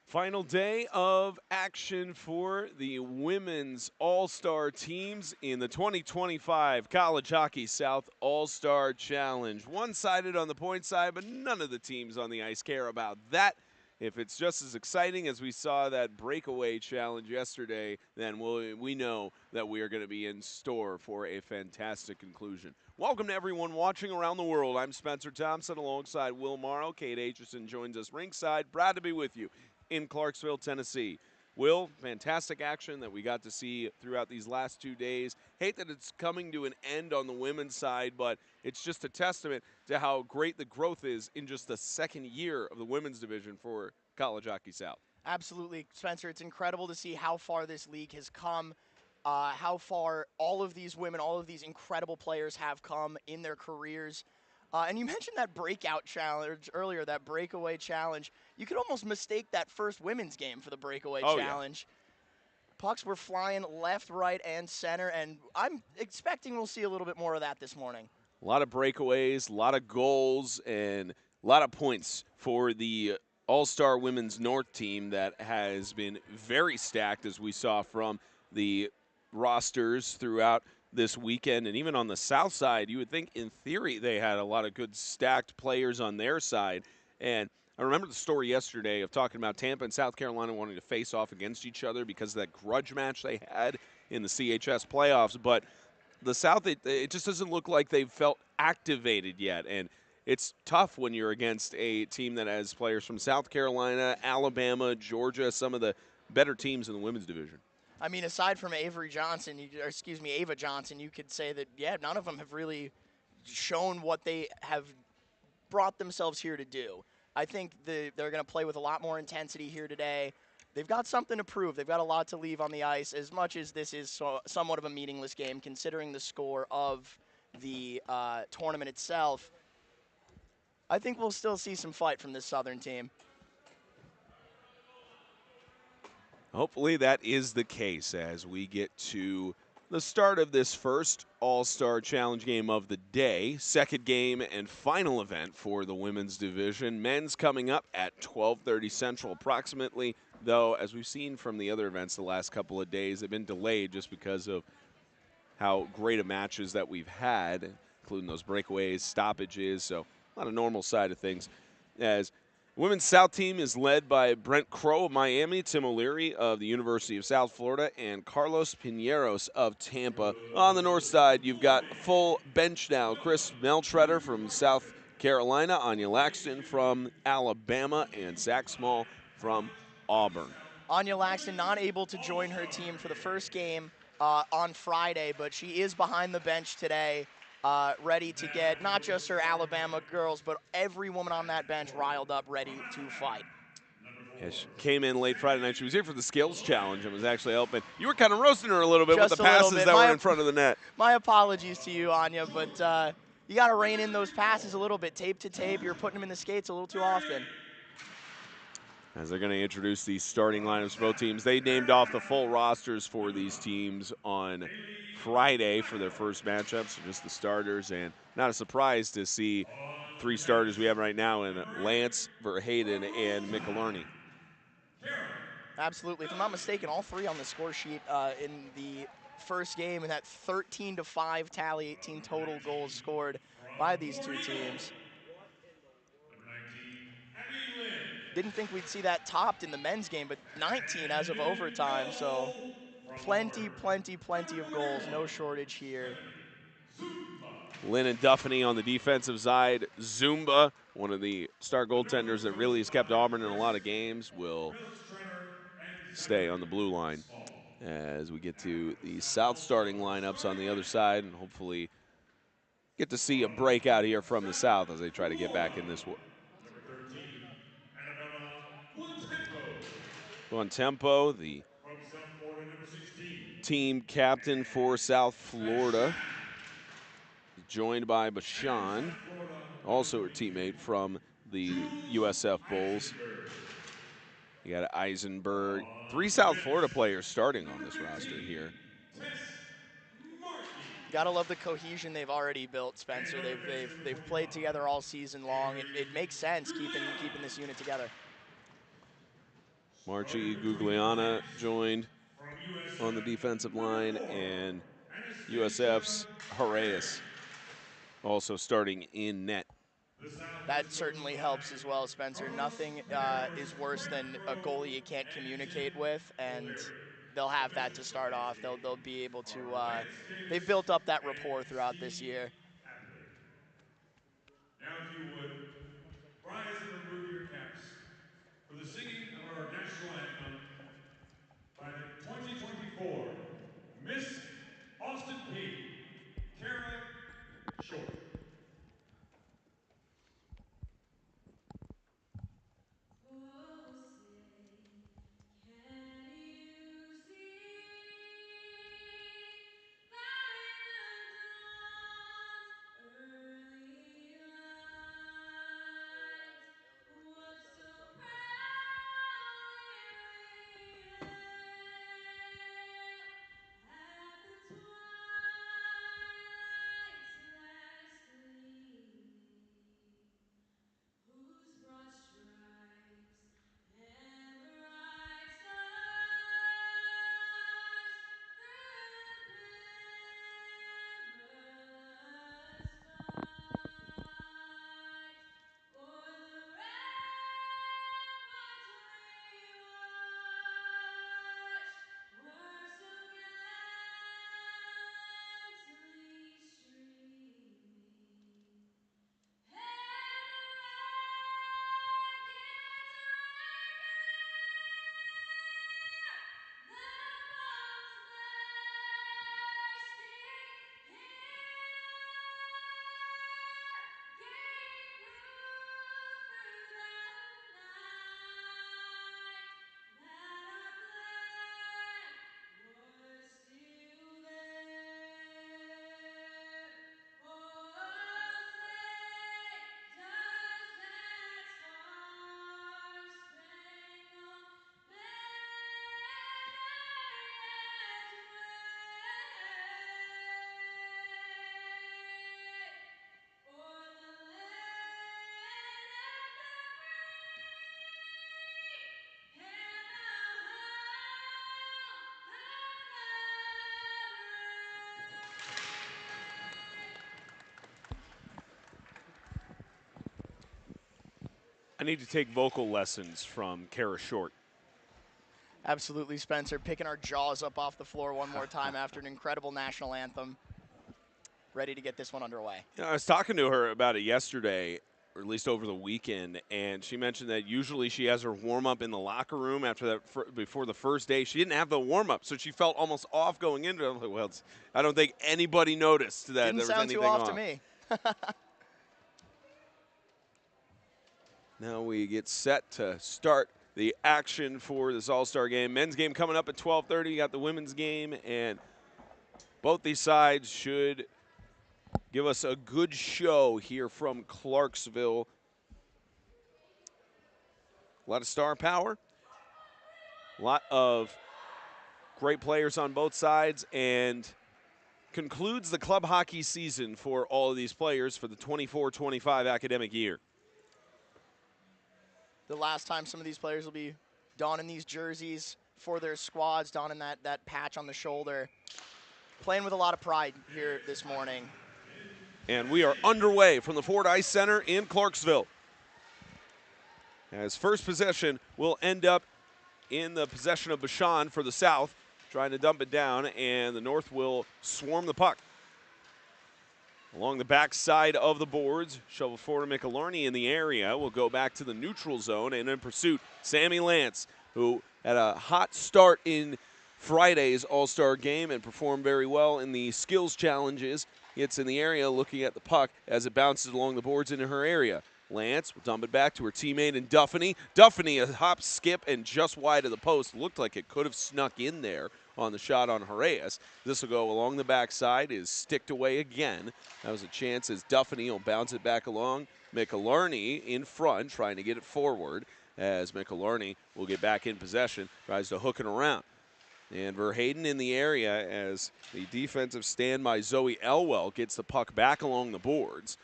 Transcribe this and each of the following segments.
Final day of action for the women's all-star teams in the 2025 College Hockey South All-Star Challenge. One-sided on the point side, but none of the teams on the ice care about that. If it's just as exciting as we saw that breakaway challenge yesterday, then we know that we are going to be in store for a fantastic conclusion. Welcome to everyone watching around the world. I'm Spencer Thompson alongside Will Morrow. Kate Aitchison joins us ringside. Proud to be with you in Clarksville, Tennessee. Will, fantastic action that we got to see throughout these last 2 days. Hate that it's coming to an end on the women's side, but it's just a testament to how great the growth is in just the second year of the women's division for College Hockey South. Absolutely, Spencer. It's incredible to see how far this league has come, how far all of these women, all of these incredible players have come in their careers. And you mentioned that breakout challenge earlier, that breakaway challenge. You could almost mistake that first women's game for the breakaway challenge. Yeah. Pucks were flying left, right, and center, and I'm expecting we'll see a little bit more of that this morning. A lot of breakaways, a lot of goals, and a lot of points for the All-Star Women's North team that has been very stacked, as we saw from the rosters throughout this weekend. And even on the south side, you would think in theory they had a lot of good stacked players on their side. And I remember the story yesterday of talking about Tampa and South Carolina wanting to face off against each other because of that grudge match they had in the CHS playoffs. But the South, it just doesn't look like they've felt activated yet. And it's tough when you're against a team that has players from South Carolina, Alabama, Georgia, some of the better teams in the women's division. I mean, aside from Ava Johnson, you could say that, yeah, none of them have really shown what they have brought themselves here to do. I think they're going to play with a lot more intensity here today. They've got something to prove. They've got a lot to leave on the ice, as much as this is somewhat of a meaningless game, considering the score of the tournament itself. I think we'll still see some fight from this Southern team. Hopefully that is the case as we get to the start of this first All-Star Challenge game of the day. Second game and final event for the women's division. Men's coming up at 12:30 Central approximately, though, as we've seen from the other events the last couple of days, they've been delayed just because of how great of matches that we've had, including those breakaways, stoppages, so a lot of normal side of things. As Women's South team is led by Brent Crow of Miami, Tim O'Leary of the University of South Florida, and Carlos Pineros of Tampa. On the north side, you've got a full bench now. Chris Meltretter from South Carolina, Anya Laxton from Alabama, and Zach Small from Auburn. Anya Laxton not able to join her team for the first game on Friday, but she is behind the bench today. Ready to get not just her Alabama girls, but every woman on that bench riled up, ready to fight. Yeah, she came in late Friday night. She was here for the skills challenge and was actually helping. You were kind of roasting her a little bit just with the passes that were in front of the net. My apologies to you, Anya, but you got to rein in those passes a little bit. Tape to tape, you're putting them in the skates a little too often. As they're going to introduce the starting lineups for both teams. They named off the full rosters for these teams on Friday for their first matchups, so just the starters, and not a surprise to see three starters we have right now in Lance, Verheyden, and Michelerney. Absolutely. If I'm not mistaken, all three on the score sheet in the first game, and that 13-5 tally, 18 total goals scored by these two teams. Didn't think we'd see that topped in the men's game, but 19 as of overtime, so plenty of goals, no shortage here. Lynn and Duffany on the defensive side. Zumba, one of the star goaltenders that really has kept Auburn in a lot of games, will stay on the blue line as we get to the South starting lineups on the other side, and hopefully get to see a breakout here from the South as they try to get back in this one. Tempo, the team captain for South Florida, joined by Bashan, also her teammate from the USF Bulls. You got Eisenberg. Three South Florida players starting on this roster here. Gotta love the cohesion they've already built, Spencer. They've played together all season long. It makes sense keeping this unit together. Marchi Starting between the Gugliana ranks joined from USF, on the defensive line, number 4, and Anastasia USF's Reyes. Horaeus also starting in net. The South is That chosen certainly by helps as well, Spencer. Carlos Nothing Megaros is worse Front than a Row goalie you can't and communicate Tim with, and O'Leary. they'll have that to Officials start off. officiating They'll be able to. are Lance They've Davis built up that rapport and throughout this Steve year. Adley. Now, if you would, rise and remove your caps for the singing of our national anthem by the 2024 Miss Austin P. Kara Short. I need to take vocal lessons from Kara Short. Absolutely, Spencer. Picking our jaws up off the floor one more time after an incredible national anthem. Ready to get this one underway. You know, I was talking to her about it yesterday, or at least over the weekend, and she mentioned that usually she has her warm-up in the locker room after that, before the first day. She didn't have the warm-up, so she felt almost off going into it. I'm like, well, I don't think anybody noticed that Didn't there was sound anything too off off. to me. Now we get set to start the action for this All-Star game. Men's game coming up at 12:30. You got the women's game, and both these sides should give us a good show here from Clarksville. A lot of star power, a lot of great players on both sides, and concludes the club hockey season for all of these players for the 24-25 academic year. The last time some of these players will be donning these jerseys for their squads, donning that patch on the shoulder. Playing with a lot of pride here this morning. And we are underway from the Ford Ice Center in Clarksville. As first possession will end up in the possession of Bashan for the South, trying to dump it down, and the North will swarm the puck. Along the back side of the boards, shovel forward to McIllarney in the area. Will go back to the neutral zone, and in pursuit, Sammy Lance, who had a hot start in Friday's All-Star game and performed very well in the skills challenges. Gets in the area looking at the puck as it bounces along the boards into her area. Lance will dump it back to her teammate in Duffany. Duffany, a hop, skip, and just wide of the post. Looked like it could have snuck in there on the shot on Horaeus. This will go along the backside, is sticked away again. That was a chance as Duffany will bounce it back along. McIllarney in front, trying to get it forward, as McIllarney will get back in possession, tries to hook it around. And Verheyden in the area as the defensive stand by Zoe Elwell gets the puck back along the boards.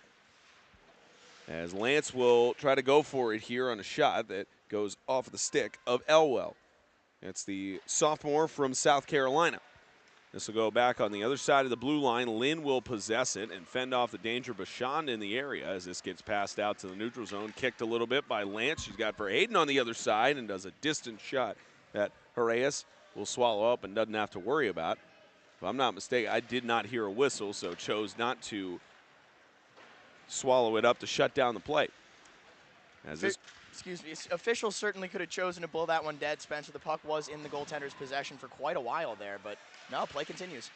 as Lance will try to go for it here on a shot that goes off the stick of Elwell. It's the sophomore from South Carolina. This will go back on the other side of the blue line. Lynn will possess it and fend off the danger. Bashand in the area as this gets passed out to the neutral zone. Kicked a little bit by Lance. She's got for Hayden on the other side and does a distant shot that Horaeus will swallow up and doesn't have to worry about. If I'm not mistaken, I did not hear a whistle, so chose not to swallow it up to shut down the play. As this Excuse me, officials certainly could have chosen to blow that one dead, Spencer. The puck was in the goaltender's possession for quite a while there, but no, play continues.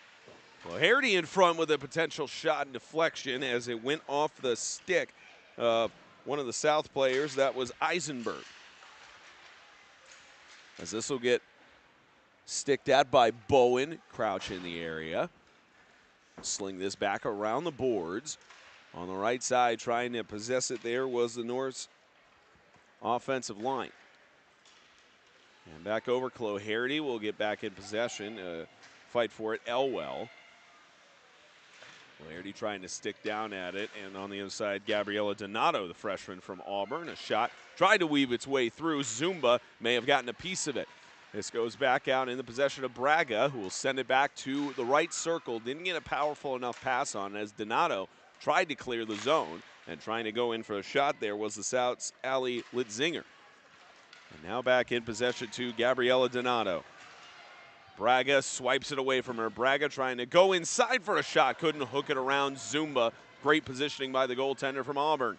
Well, Harity in front with a potential shot and deflection as it went off the stick of one of the South players. That was Eisenberg. As this will get sticked at by Bowen. Crouch in the area. Sling this back around the boards. On the right side, trying to possess it there was the North's offensive line. And back over, Chloe Harity will get back in possession. Fight for it, Elwell. Harity trying to stick down at it, and on the other side, Gabriella Donato, the freshman from Auburn. A shot tried to weave its way through. Zumba may have gotten a piece of it. This goes back out in the possession of Braga, who will send it back to the right circle. Didn't get a powerful enough pass on as Donato tried to clear the zone, and trying to go in for a shot there was the South's Allie Litzinger. And now back in possession to Gabriella Donato. Braga swipes it away from her. Braga trying to go inside for a shot. Couldn't hook it around Zumba. Great positioning by the goaltender from Auburn.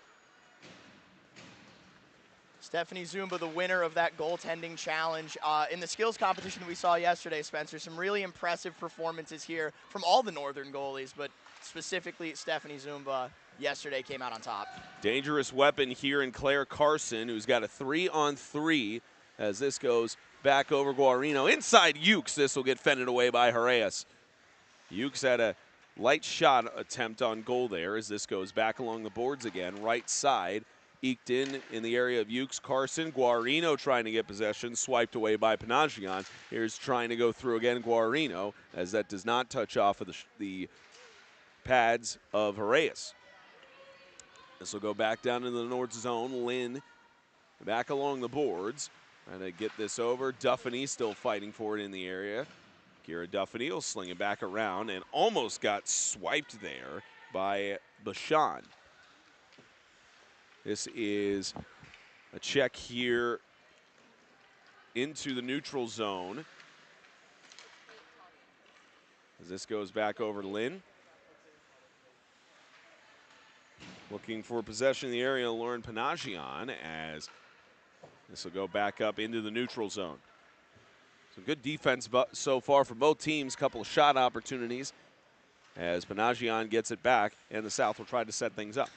Stephanie Zumba, the winner of that goaltending challenge. In the skills competition we saw yesterday, Spencer, some really impressive performances here from all the Northern goalies, but specifically Stephanie Zumba yesterday came out on top. Dangerous weapon here in Claire Carson, who's got a 3-on-3 as this goes back over Guarino. Inside Ukes, this will get fended away by Horaeus. Ukes had a light shot attempt on goal there as this goes back along the boards again. Right side, eked in the area of Ukes. Carson, Guarino trying to get possession, swiped away by Panagian. Here's trying to go through again Guarino as that does not touch off of the pads of Horaeus. This will go back down into the north zone. Lynn back along the boards. Trying to get this over. Duffany still fighting for it in the area. Kira Duffany will sling it back around and almost got swiped there by Bashan. This is a check here into the neutral zone. As this goes back over to Lynn. Looking for possession in the area, Lauren Panagian, as this will go back up into the neutral zone. Some good defense so far for both teams. Couple of shot opportunities as Panagian gets it back, and the South will try to set things up.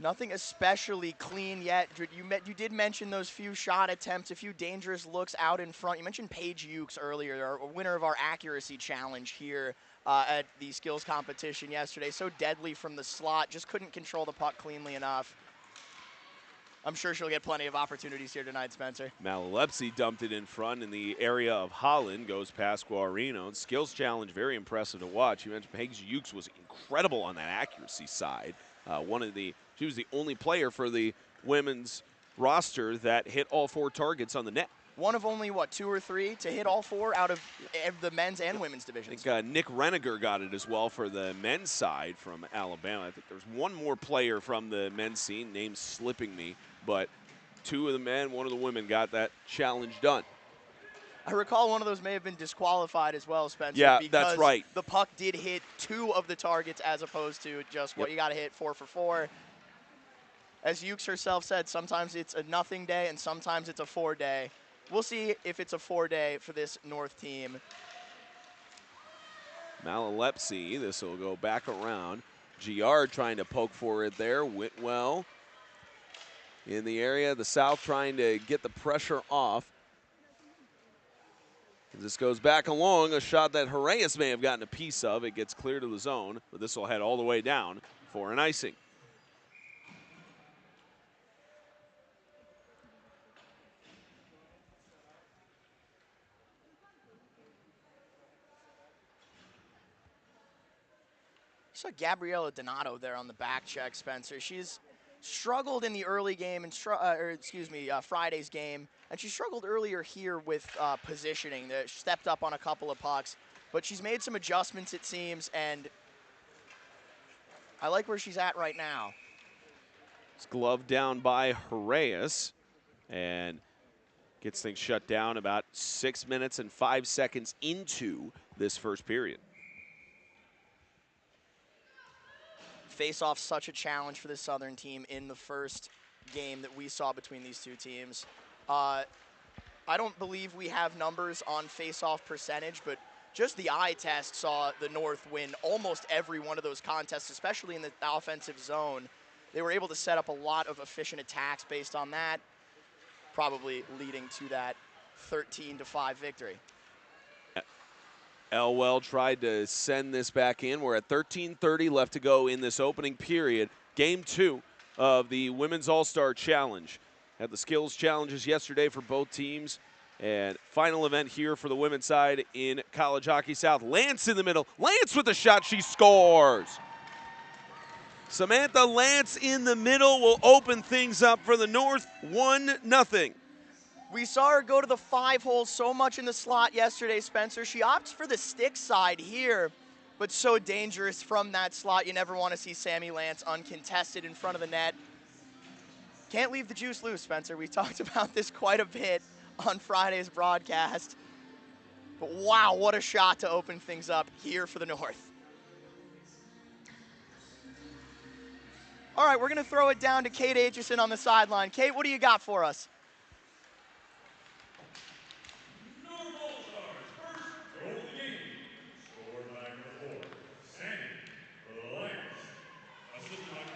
Nothing especially clean yet. You did mention those few shot attempts, a few dangerous looks out in front. You mentioned Paige Ukes earlier, a winner of our accuracy challenge here at the skills competition yesterday. So deadly from the slot, just couldn't control the puck cleanly enough. I'm sure she'll get plenty of opportunities here tonight, Spencer. Malalepsi dumped it in front in the area of Holland, goes past Guarino. Skills challenge, very impressive to watch. You mentioned Paige Ukes was incredible on that accuracy side. She was the only player for the women's roster that hit all 4 targets on the net. One of only, 2 or 3 to hit all 4 out of the men's and women's divisions. I think Nick Reniger got it as well for the men's side from Alabama. I think there's one more player from the men's scene, name slipping me, but 2 of the men, 1 of the women got that challenge done. I recall one of those may have been disqualified as well, Spencer. Yeah, because that's right. The puck did hit 2 of the targets as opposed to just what you got to hit 4 for 4. As Ukes herself said, sometimes it's a nothing day and sometimes it's a 4 day. We'll see if it's a 4 day for this North team. Malalepsi, this will go back around. Giard trying to poke for it there. Whitwell in the area. The South trying to get the pressure off. As this goes back along, a shot that Horaeus may have gotten a piece of. It gets clear to the zone, but this will head all the way down for an icing. saw Gabriella Donato there on the back check, Spencer. She's struggled in the early game, and Friday's game, and she struggled earlier here with positioning. She stepped up on a couple of pucks, but she's made some adjustments, it seems, and I like where she's at right now. It's gloved down by Horaeus, and gets things shut down about 6 minutes and 5 seconds into this first period. Face-off, such a challenge for the Southern team in the first game that we saw between these two teams. I don't believe we have numbers on face-off percentage, but just the eye test saw the North win almost every one of those contests, especially in the offensive zone. They were able to set up a lot of efficient attacks based on that, probably leading to that 13-5 victory. Elwell tried to send this back in. We're at 13:30 left to go in this opening period. Game 2 of the Women's All-Star Challenge. Had the skills challenges yesterday for both teams. And final event here for the women's side in College Hockey South. Lance in the middle. Lance with the shot. She scores. Samantha Lance in the middle will open things up for the North. 1-0. We saw her go to the 5-hole so much in the slot yesterday, Spencer. She opts for the stick side here, but so dangerous from that slot. You never want to see Sammy Lance uncontested in front of the net. Can't leave the juice loose, Spencer. We talked about this quite a bit on Friday's broadcast. But wow, what a shot to open things up here for the North. All right, we're going to throw it down to Kate Aitchison on the sideline. Kate, what do you got for us?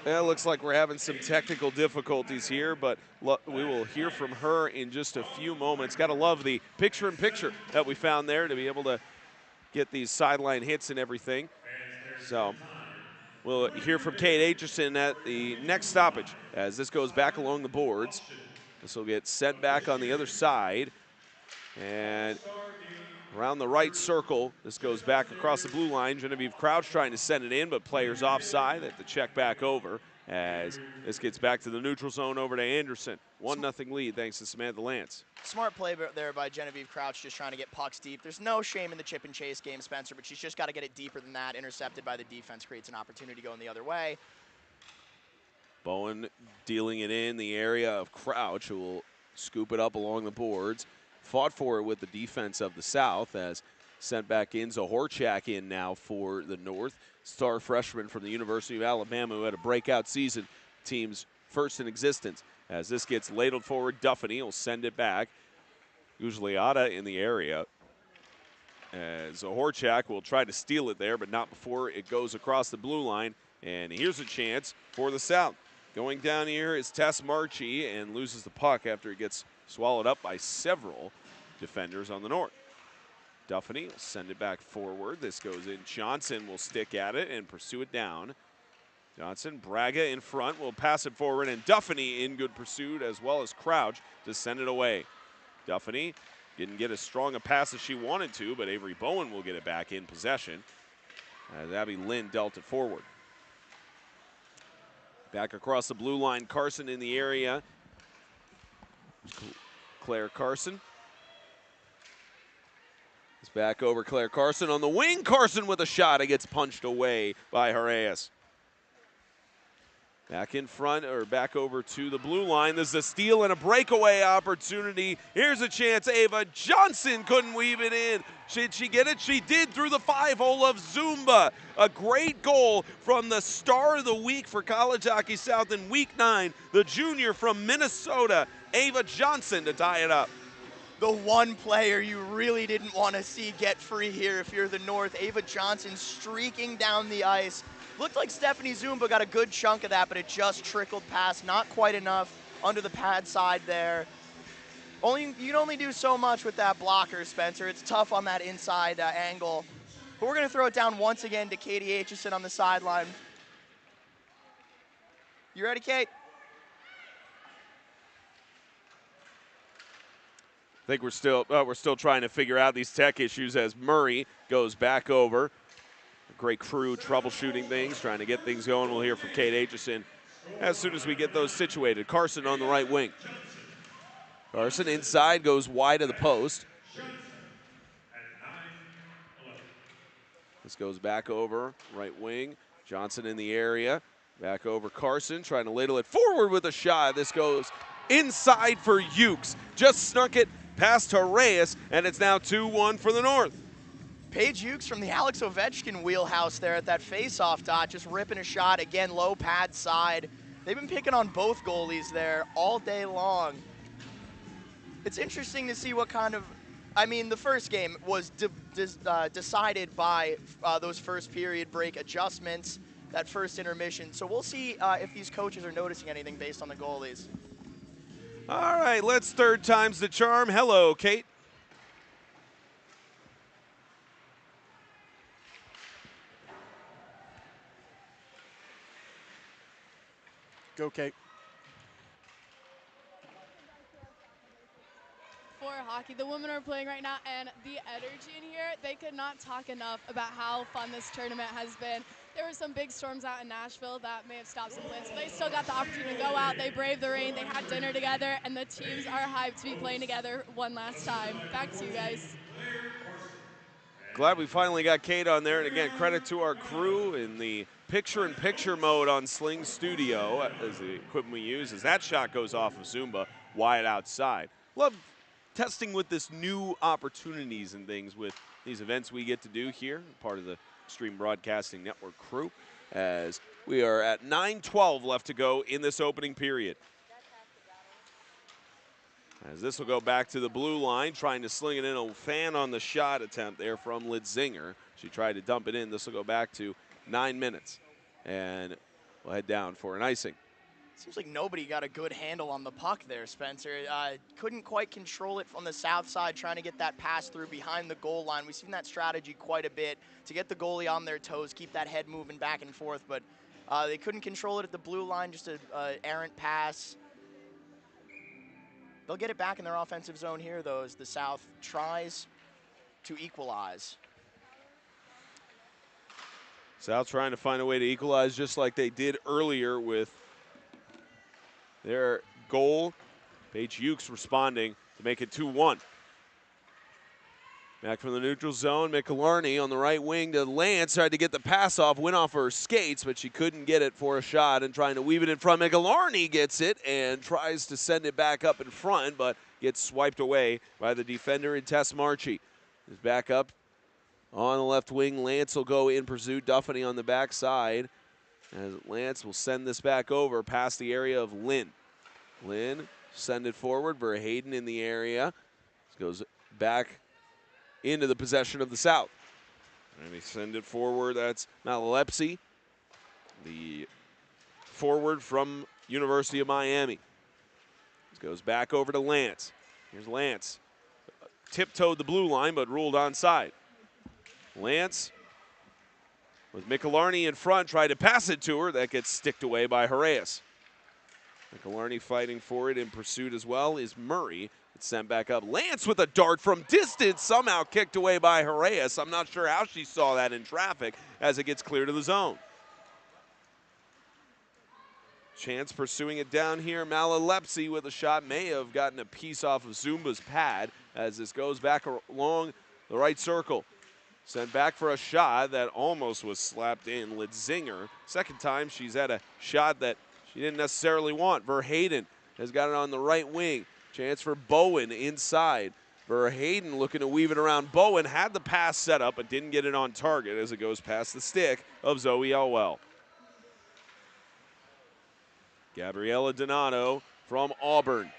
It looks like we're having some technical difficulties here, but we will hear from her in just a few moments. Got to love the picture-in-picture that we found there to be able to get these sideline hits and everything. So we'll hear from Kate Aitchison at the next stoppage as this goes back along the boards. This will get sent back on the other side. And around the right circle, this goes back across the blue line. Genevieve Crouch trying to send it in, but players offside. They have to check back over as this gets back to the neutral zone over to Anderson. 1-0 lead thanks to Samantha Lance. Smart play there by Genevieve Crouch, just trying to get pucks deep. There's no shame in the chip and chase game, Spencer, but she's just got to get it deeper than that. Intercepted by the defense, creates an opportunity going the other way. Bowen dealing it in the area of Crouch, who will scoop it up along the boards. Fought for it with the defense of the South as sent back in. Zahorchak in now for the North. Star freshman from the University of Alabama who had a breakout season. Team's first in existence. As this gets ladled forward, Duffany will send it back. Usually-Ada in the area. As Zahorchak will try to steal it there, but not before it goes across the blue line. And here's a chance for the South. Going down here is Tess Marchi and loses the puck after it gets swallowed up by several defenders on the North. Duffany will send it back forward. This goes in. Johnson will stick at it and pursue it down. Johnson, Braga in front, will pass it forward, and Duffany in good pursuit as well as Crouch to send it away. Duffany didn't get as strong a pass as she wanted to, but Avery Bowen will get it back in possession as Abby Lynn dealt it forward. Back across the blue line, Carson in the area. Claire Carson. It's back over Claire Carson on the wing. Carson with a shot. It gets punched away by Horaeus. Back in front, or back over to the blue line. There's a steal and a breakaway opportunity. Here's a chance. Ava Johnson couldn't weave it in. Did she get it? She did through the 5-hole of Zumba. A great goal from the star of the week for College Hockey South in Week 9, the junior from Minnesota, Ava Johnson, to tie it up. The one player you really didn't want to see get free here if you're the North. Ava Johnson streaking down the ice. Looked like Stephanie Zumba got a good chunk of that, but it just trickled past. Not quite enough under the pad side there. You can only do so much with that blocker, Spencer. It's tough on that inside angle. But we're going to throw it down once again to Katie Aitchison on the sideline. You ready, Kate? I think we're still trying to figure out these tech issues as Murray goes back over. Great crew troubleshooting things, trying to get things going. We'll hear from Kate Aitchison as soon as we get those situated. Carson on the right wing. Carson inside, goes wide of the post. This goes back over, right wing. Johnson in the area. Back over Carson, trying to ladle it forward with a shot. This goes inside for Ukes. Just snuck it past Horaeus, and it's now 2-1 for the North. Paige Ukes from the Alex Ovechkin wheelhouse there at that face-off dot, just ripping a shot, again, low pad side. They've been picking on both goalies there all day long. It's interesting to see what kind of, I mean, the first game was decided by those first period break adjustments, that first intermission. So we'll see if these coaches are noticing anything based on the goalies. All right, let's third time's the charm. Hello, Kate. Go, Kate. For hockey, the women are playing right now, and the energy in here, they could not talk enough about how fun this tournament has been. There were some big storms out in Nashville that may have stopped some plans, but they still got the opportunity to go out. They braved the rain, they had dinner together, and the teams are hyped to be playing together one last time. Back to you guys. Glad we finally got Kate on there, and again, credit to our crew in the picture-in-picture mode on Sling Studio as the equipment we use, as that shot goes off of Zumba wide outside. Love testing with this new opportunities and things with these events we get to do here, part of the Extreme Broadcasting Network crew, as we are at 9:12 left to go in this opening period. As this will go back to the blue line, trying to sling it in, a fan on the shot attempt there from Litzinger. She tried to dump it in. This will go back to 9 minutes, and we'll head down for an icing. Seems like nobody got a good handle on the puck there, Spencer. Couldn't quite control it from the south side, trying to get that pass through behind the goal line. We've seen that strategy quite a bit to get the goalie on their toes, keep that head moving back and forth, but they couldn't control it at the blue line, just an errant pass. They'll get it back in their offensive zone here, though, as the South tries to equalize. South trying to find a way to equalize just like they did earlier with their goal. Paige Ukes responding to make it 2-1. Back from the neutral zone, Mikularny on the right wing to Lance, tried to get the pass off, went off her skates, but she couldn't get it for a shot, and trying to weave it in front. Mikularny gets it and tries to send it back up in front, but gets swiped away by the defender in Tess Marchie. Is back up on the left wing. Lance will go in pursuit. Duffany on the backside, as Lance will send this back over past the area of Lynn. Lynn send it forward. Verheyden in the area. This goes back into the possession of the South. And he send it forward. That's Malalepsi, the forward from University of Miami. This goes back over to Lance. Here's Lance. Tiptoed the blue line, but ruled onside. Lance with Mikularny in front, tried to pass it to her. That gets sticked away by Horaeus. Mikularny fighting for it in pursuit as well is Murray. It's sent back up. Lance with a dart from distance, somehow kicked away by Horaeus. I'm not sure how she saw that in traffic as it gets clear to the zone. Chance pursuing it down here. Malalepsi with a shot. May have gotten a piece off of Zumba's pad as this goes back along the right circle. Sent back for a shot that almost was slapped in. Litzinger, second time she's had a shot that she didn't necessarily want. Verheyden has got it on the right wing. Chance for Bowen inside. Verheyden looking to weave it around. Bowen had the pass set up but didn't get it on target as it goes past the stick of Zoe Elwell. Gabriella Donato from Auburn.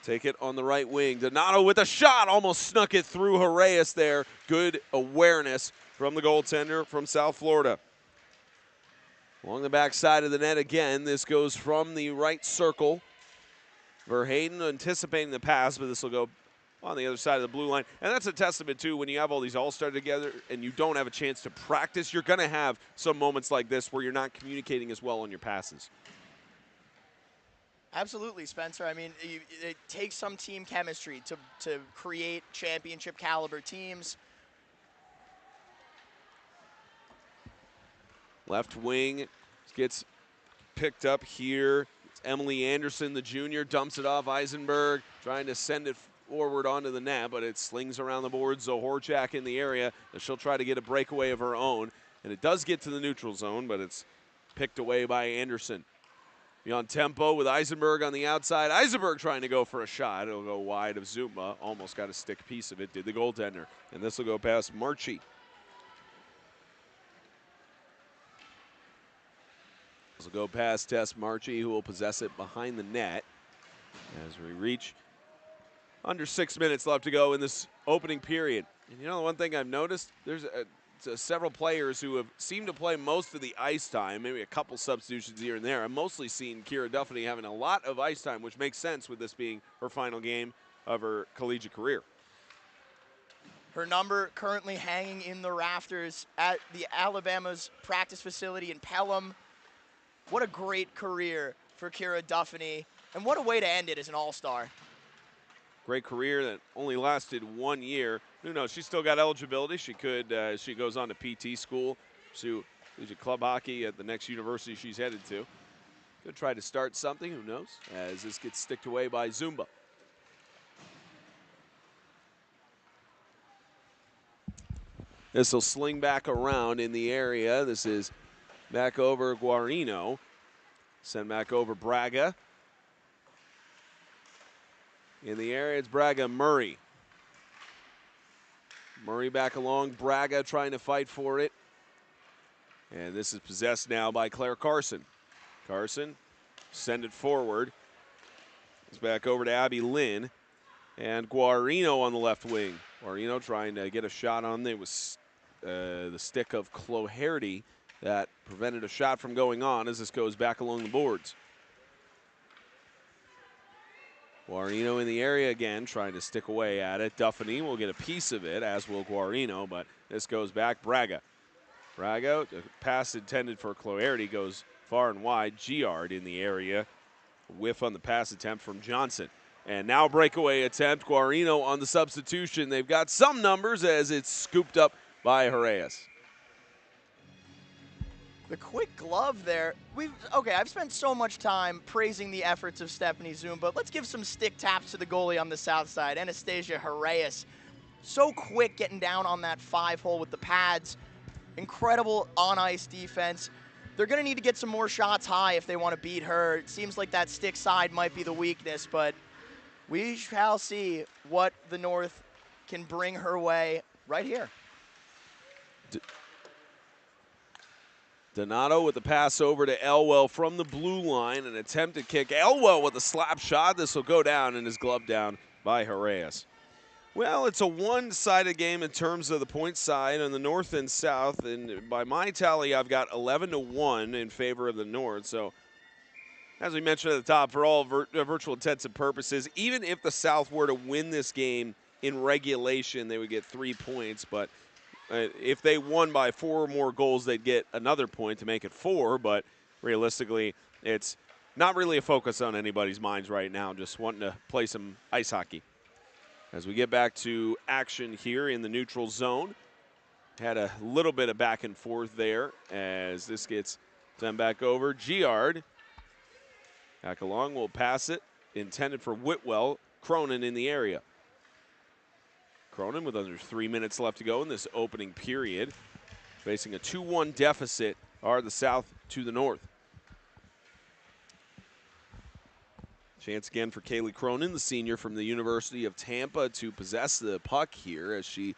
Take it on the right wing. Donato with a shot, almost snuck it through Horaeus there. Good awareness from the goaltender from South Florida. Along the backside of the net again. This goes from the right circle. Verheyden anticipating the pass, but this will go on the other side of the blue line. And that's a testament, too, when you have all these all-star together and you don't have a chance to practice, you're going to have some moments like this where you're not communicating as well on your passes. Absolutely, Spencer. I mean, it takes some team chemistry to create championship caliber teams. Left wing gets picked up here. It's Emily Anderson, the junior, dumps it off. Eisenberg trying to send it forward onto the net, but it slings around the board. Zohorchak in the area. She'll try to get a breakaway of her own, and it does get to the neutral zone, but it's picked away by Anderson. Beyond tempo with Eisenberg on the outside. Eisenberg trying to go for a shot. It'll go wide of Zumba. Almost got a stick piece of it, did the goaltender. And this will go past Marchi. This will go past Tess Marchi, who will possess it behind the net as we reach under 6 minutes left to go in this opening period. And you know, the one thing I've noticed, there's several players who have seemed to play most of the ice time, maybe a couple substitutions here and there. I've mostly seen Kira Duffany having a lot of ice time, which makes sense with this being her final game of her collegiate career. Her number currently hanging in the rafters at the Alabama's practice facility in Pelham. What a great career for Kira Duffany, and what a way to end it as an all-star. Great career that only lasted 1 year. Who knows? She's still got eligibility. She could. She goes on to PT school, pursue collegiate club hockey at the next university she's headed to. Could try to start something. Who knows? As this gets sticked away by Zumba. This will sling back around in the area. This is back over Guarino. Send back over Braga. In the area, it's Braga Murray. Murray back along, Braga trying to fight for it. And this is possessed now by Claire Carson. Carson, send it forward. It's back over to Abby Lynn. And Guarino on the left wing. Guarino trying to get a shot on there. It was the stick of Cloherty that prevented a shot from going on as this goes back along the boards. Guarino in the area again, trying to stick away at it. Duffany will get a piece of it, as will Guarino, but this goes back. Braga. Braga, the pass intended for Cloherty goes far and wide. Giard in the area. Whiff on the pass attempt from Johnson. And now breakaway attempt. Guarino on the substitution. They've got some numbers as it's scooped up by Horaeus. The quick glove there. I've spent so much time praising the efforts of Stephanie Zoom, but let's give some stick taps to the goalie on the south side, Anastasia Horaeus. So quick getting down on that 5-hole with the pads. Incredible on-ice defense. They're going to need to get some more shots high if they want to beat her. It seems like that stick side might be the weakness, but we shall see what the North can bring her way right here. Donato with the pass over to Elwell from the blue line. An attempted kick. Elwell with a slap shot. This will go down and is gloved down by Horaeus. Well, it's a one-sided game in terms of the point side on the north and south. And by my tally, I've got 11-1 in favor of the North. So, as we mentioned at the top, for all virtual intents and purposes, even if the South were to win this game in regulation, they would get 3 points. But if they won by 4 or more goals, they'd get another point to make it 4. But realistically, it's not really a focus on anybody's minds right now, just wanting to play some ice hockey. As we get back to action here in the neutral zone, had a little bit of back and forth there as this gets sent back over. Giard back along, will pass it, intended for Whitwell. Cronin in the area. Cronin with under 3 minutes left to go in this opening period. Facing a 2-1 deficit are the South to the North. Chance again for Kaylee Cronin, the senior from the University of Tampa, to possess the puck here as she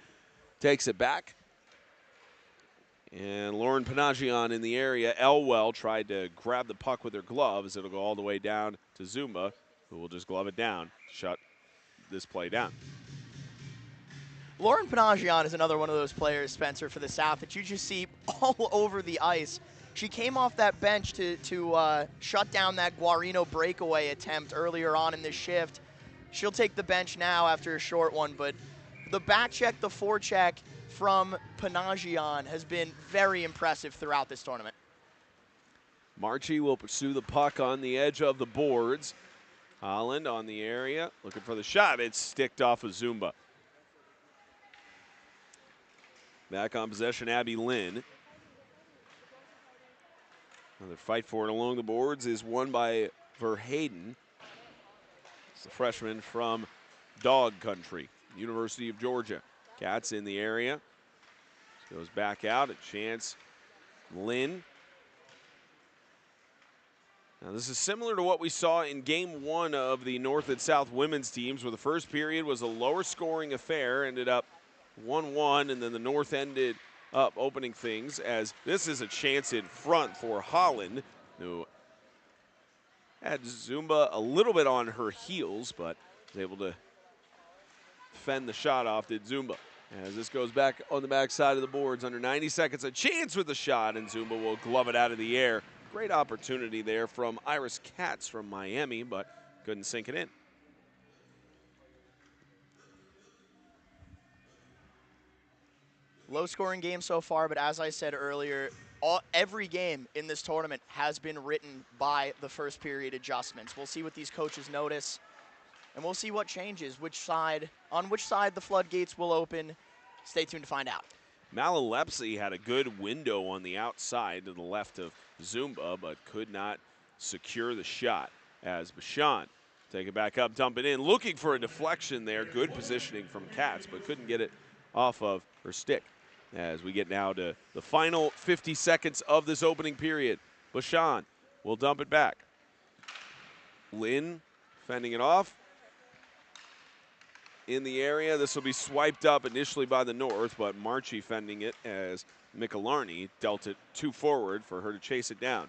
takes it back. And Lauren Panagian in the area. Elwell tried to grab the puck with her gloves. It'll go all the way down to Zumba, who will just glove it down, shut this play down. Lauren Panagian is another one of those players, Spencer, for the South that you just see all over the ice. She came off that bench to shut down that Guarino breakaway attempt earlier on in the shift. She'll take the bench now after a short one, but the back check, the forecheck from Panagian has been very impressive throughout this tournament. Marchi will pursue the puck on the edge of the boards. Holland on the area, looking for the shot. It's sticked off of Zumba. Back on possession, Abby Lynn. Another fight for it along the boards is won by Verheyden. It's the freshman from Dog Country, University of Georgia. Cats in the area. Goes back out, a chance. Lynn. Now this is similar to what we saw in game one of the North and South women's teams, where the first period was a lower scoring affair, ended up 1-1, and then the North ended up opening things, as this is a chance in front for Holland, who had Zumba a little bit on her heels, but was able to fend the shot off, did Zumba. As this goes back on the back side of the boards, under 90 seconds, a chance with the shot, and Zumba will glove it out of the air. Great opportunity there from Iris Katz from Miami, but couldn't sink it in. Low-scoring game so far, but as I said earlier, every game in this tournament has been written by the first period adjustments. We'll see what these coaches notice, and we'll see what changes, on which side the floodgates will open. Stay tuned to find out. Malalepsy had a good window on the outside to the left of Zumba, but could not secure the shot, as Bashan take it back up, dump it in, looking for a deflection there. Good positioning from Katz, but couldn't get it off of her stick. As we get now to the final 50 seconds of this opening period, Bashan will dump it back. Lynn fending it off. In the area, this will be swiped up initially by the North, but Marchi fending it as Mikalarny dealt it too forward for her to chase it down.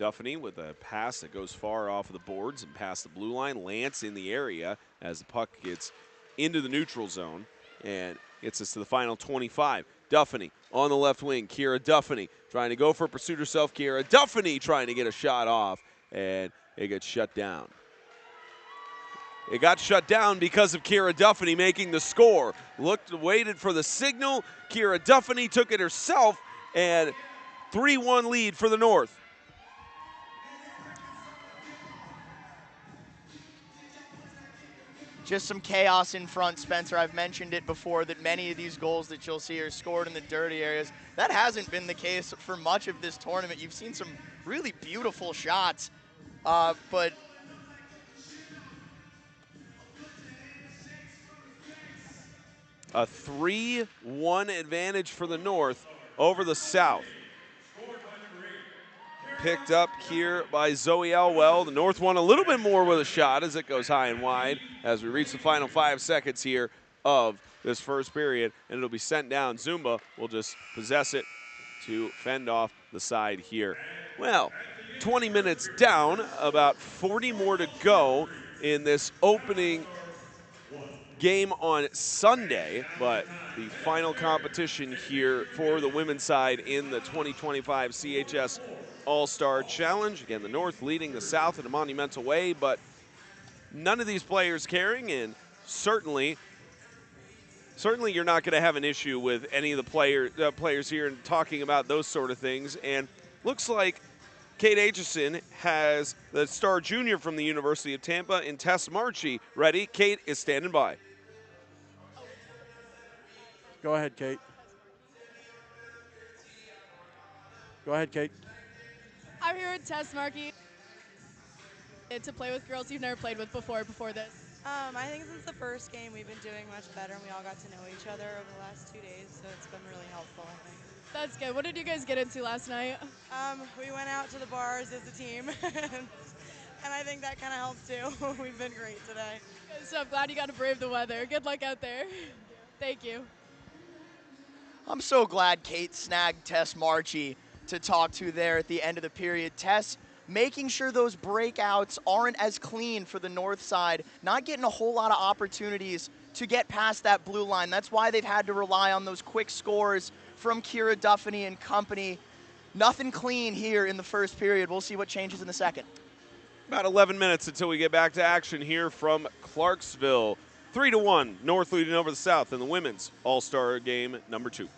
Duffany with a pass that goes far off of the boards and past the blue line. Lance in the area as the puck gets into the neutral zone and gets us to the final 25. Duffany on the left wing. Kira Duffany trying to go for pursuit herself. Kira Duffany trying to get a shot off, and it gets shut down. It got shut down because of Kira Duffany making the score. Waited for the signal. Kira Duffany took it herself, and 3-1 lead for the North. Just some chaos in front, Spencer. I've mentioned it before that many of these goals that you'll see are scored in the dirty areas. That hasn't been the case for much of this tournament. You've seen some really beautiful shots, but a 3-1 advantage for the North over the South. Picked up here by Zoe Elwell. The North won a little bit more with a shot as it goes high and wide as we reach the final 5 seconds here of this first period, and it'll be sent down. Zumba will just possess it to fend off the side here. Well, 20 minutes down, about 40 more to go in this opening game on Sunday, but the final competition here for the women's side in the 2025 CHS All-Star Challenge. Again, the North leading the South in a monumental way, but none of these players caring, and certainly you're not going to have an issue with any of the players here and talking about those sort of things. And looks like Kate Aitchison has the star junior from the University of Tampa in Tess Marchi ready. Kate is standing by. Go ahead, Kate. Go ahead, Kate. I'm here with Tess Markey to play with girls you've never played with before this. I think since the first game we've been doing much better, and we all got to know each other over the last 2 days, so it's been really helpful, I think. That's good. What did you guys get into last night? We went out to the bars as a team, and I think that kind of helped too. We've been great today. So I'm glad you got to brave the weather. Good luck out there. Thank you. I'm so glad Kate snagged Tess Marchi to talk to there at the end of the period. Tess making sure those breakouts aren't as clean for the North side, not getting a whole lot of opportunities to get past that blue line. That's why they've had to rely on those quick scores from Kira Duffany and company. Nothing clean here in the first period. We'll see what changes in the second. About 11 minutes until we get back to action here from Clarksville. 3-1, North leading over the South in the women's All-Star game number 2.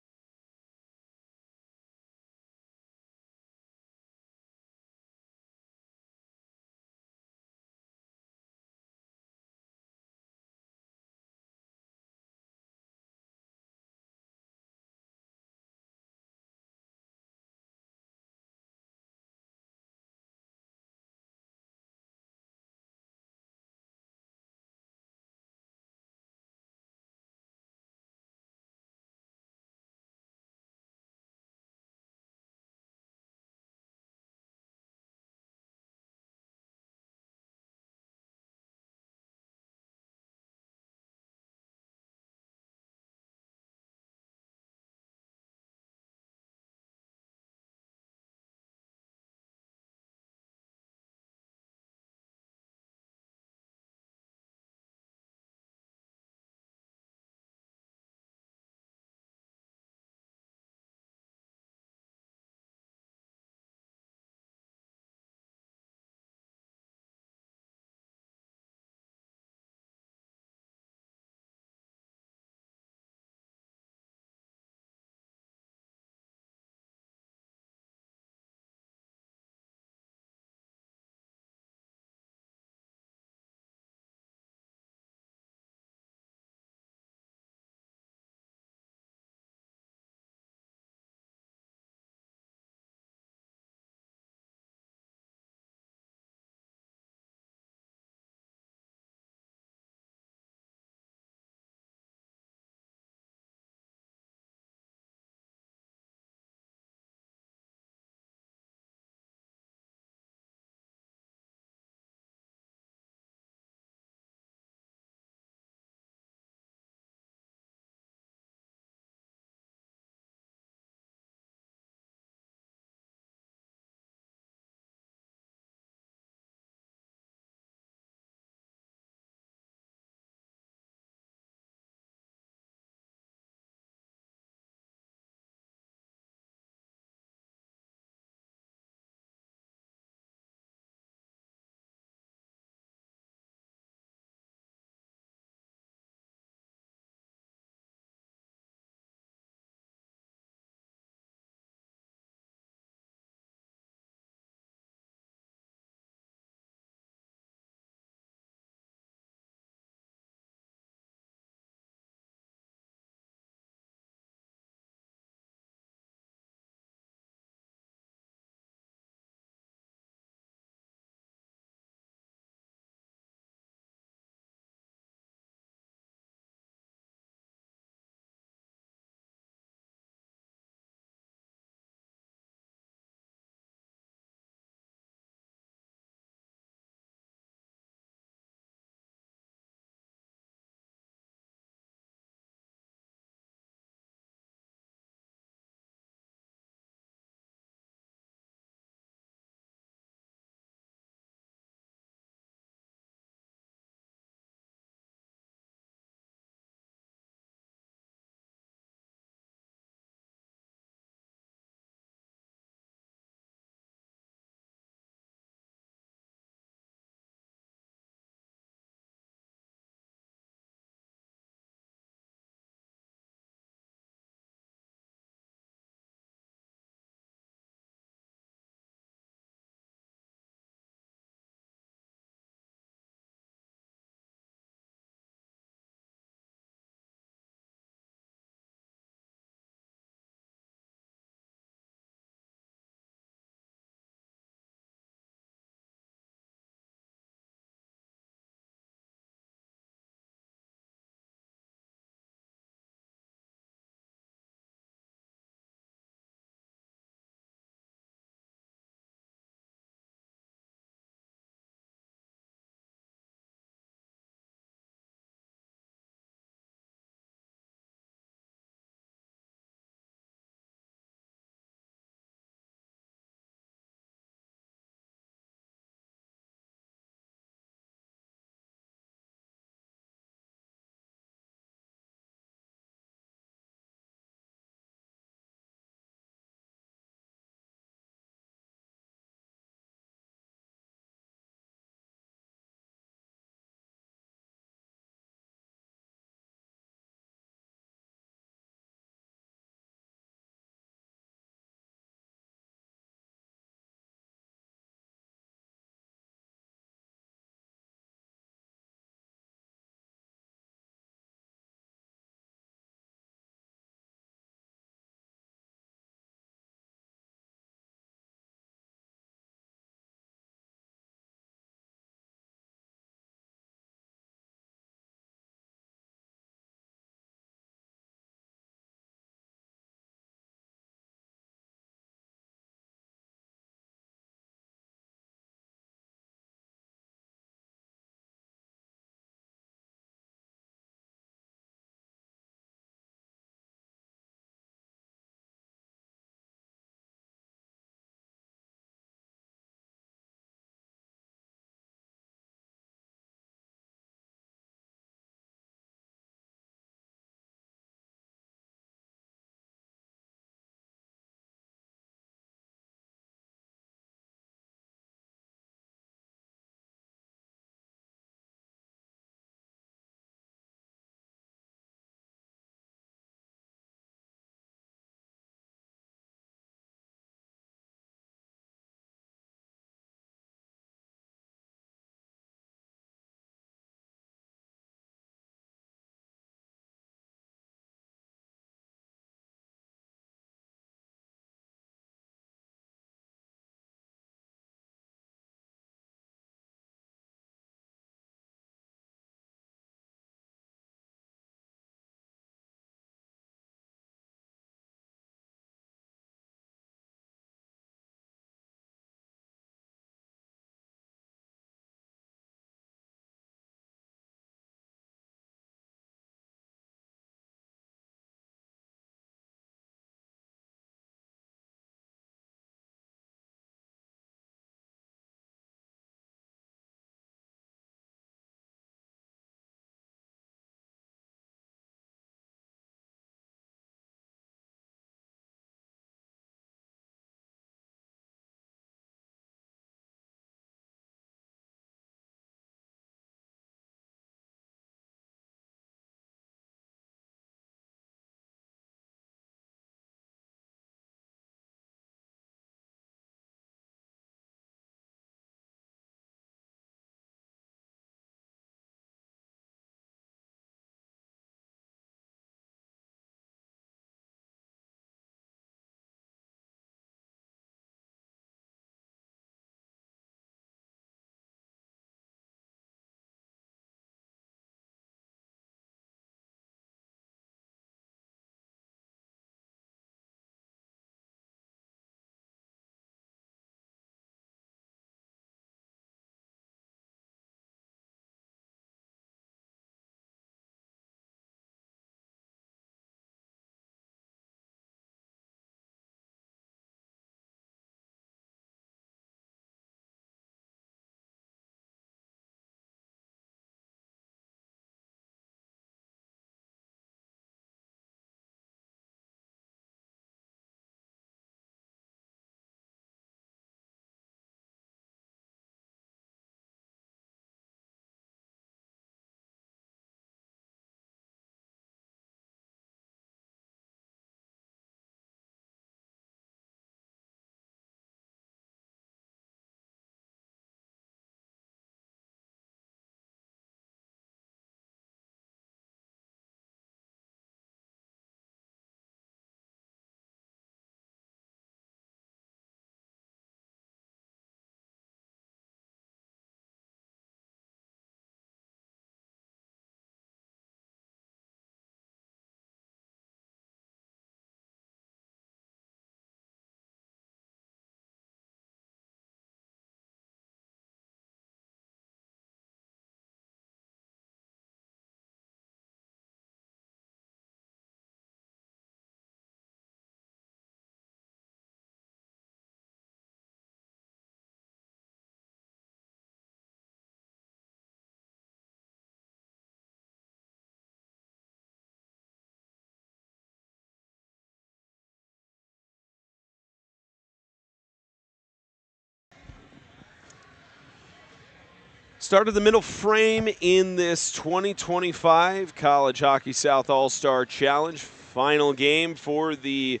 Start of the middle frame in this 2025 College Hockey South All-Star Challenge. Final game for the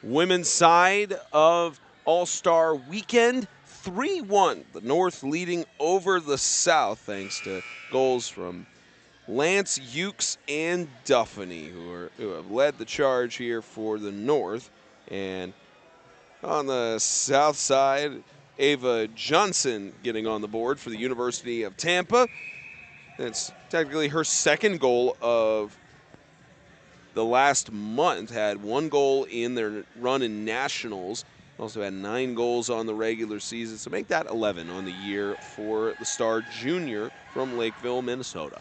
women's side of All-Star Weekend. 3-1, the North leading over the South thanks to goals from Lance, Ukes, and Duffany, who have led the charge here for the North. And on the South side, Ava Johnson getting on the board for the University of Tampa. It's technically her second goal of the last month. Had one goal in their run in nationals. Also had 9 goals on the regular season. So make that 11 on the year for the Star Junior from Lakeville, Minnesota.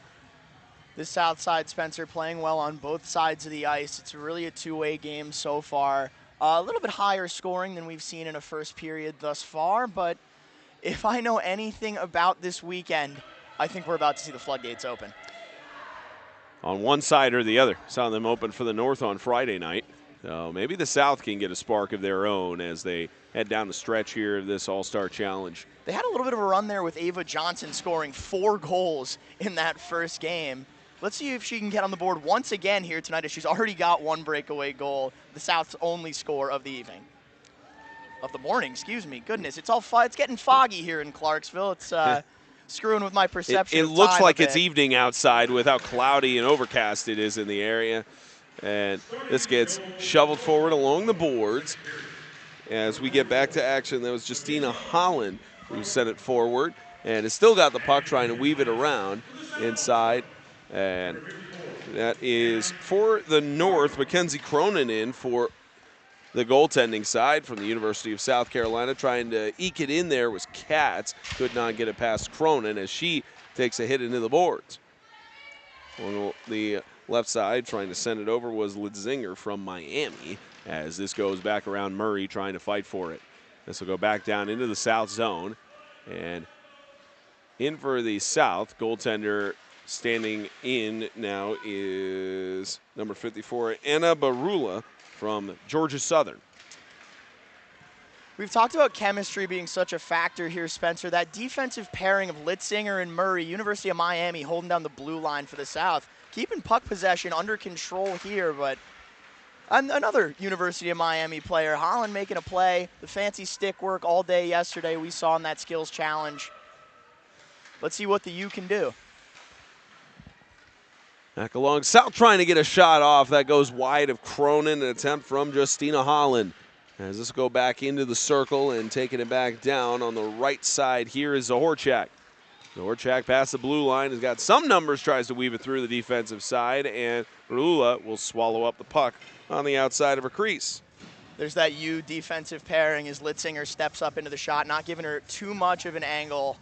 This South side, Spencer, playing well on both sides of the ice. It's really a two-way game so far. A little bit higher scoring than we've seen in a first period thus far, but if I know anything about this weekend, I think we're about to see the floodgates open. On one side or the other. Saw them open for the North on Friday night. So maybe the South can get a spark of their own as they head down the stretch here of this All-Star Challenge. They had a little bit of a run there with Ava Johnson scoring 4 goals in that first game. Let's see if she can get on the board once again here tonight, as she's already got 1 breakaway goal, the South's only score of the evening. Of the morning, excuse me. Goodness, it's getting foggy here in Clarksville. It's screwing with my perception. It looks like it's evening outside with how cloudy and overcast it is in the area. And this gets shoveled forward along the boards. As we get back to action, that was Justina Holland who sent it forward and has still got the puck, trying to weave it around inside. And that is for the North, Mackenzie Cronin in for the goaltending side from the University of South Carolina. Trying to eke it in there was Katz. Could not get it past Cronin as she takes a hit into the boards. On the left side, trying to send it over, was Litzinger from Miami, as this goes back around Murray trying to fight for it. This will go back down into the South zone. And in for the South, goaltender standing in now is number 54, Anna Barula from Georgia Southern. We've talked about chemistry being such a factor here, Spencer. That defensive pairing of Litzinger and Murray, University of Miami holding down the blue line for the South, keeping puck possession under control here, but another University of Miami player, Holland, making a play. The fancy stick work all day yesterday we saw in that skills challenge. Let's see what the U can do. Back along South, trying to get a shot off. That goes wide of Cronin, an attempt from Justina Holland. As this go back into the circle and taking it back down on the right side here is Zahorchak. Zahorchak past the blue line, has got some numbers, tries to weave it through the defensive side, and Rula will swallow up the puck on the outside of her crease. There's that U defensive pairing as Litzinger steps up into the shot, not giving her too much of an angle.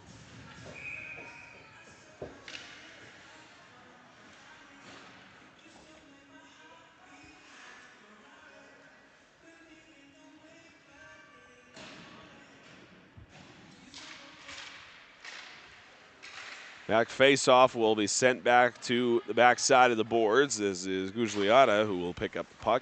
Back face-off will be sent back to the back side of the boards. This is Gugliata who will pick up the puck.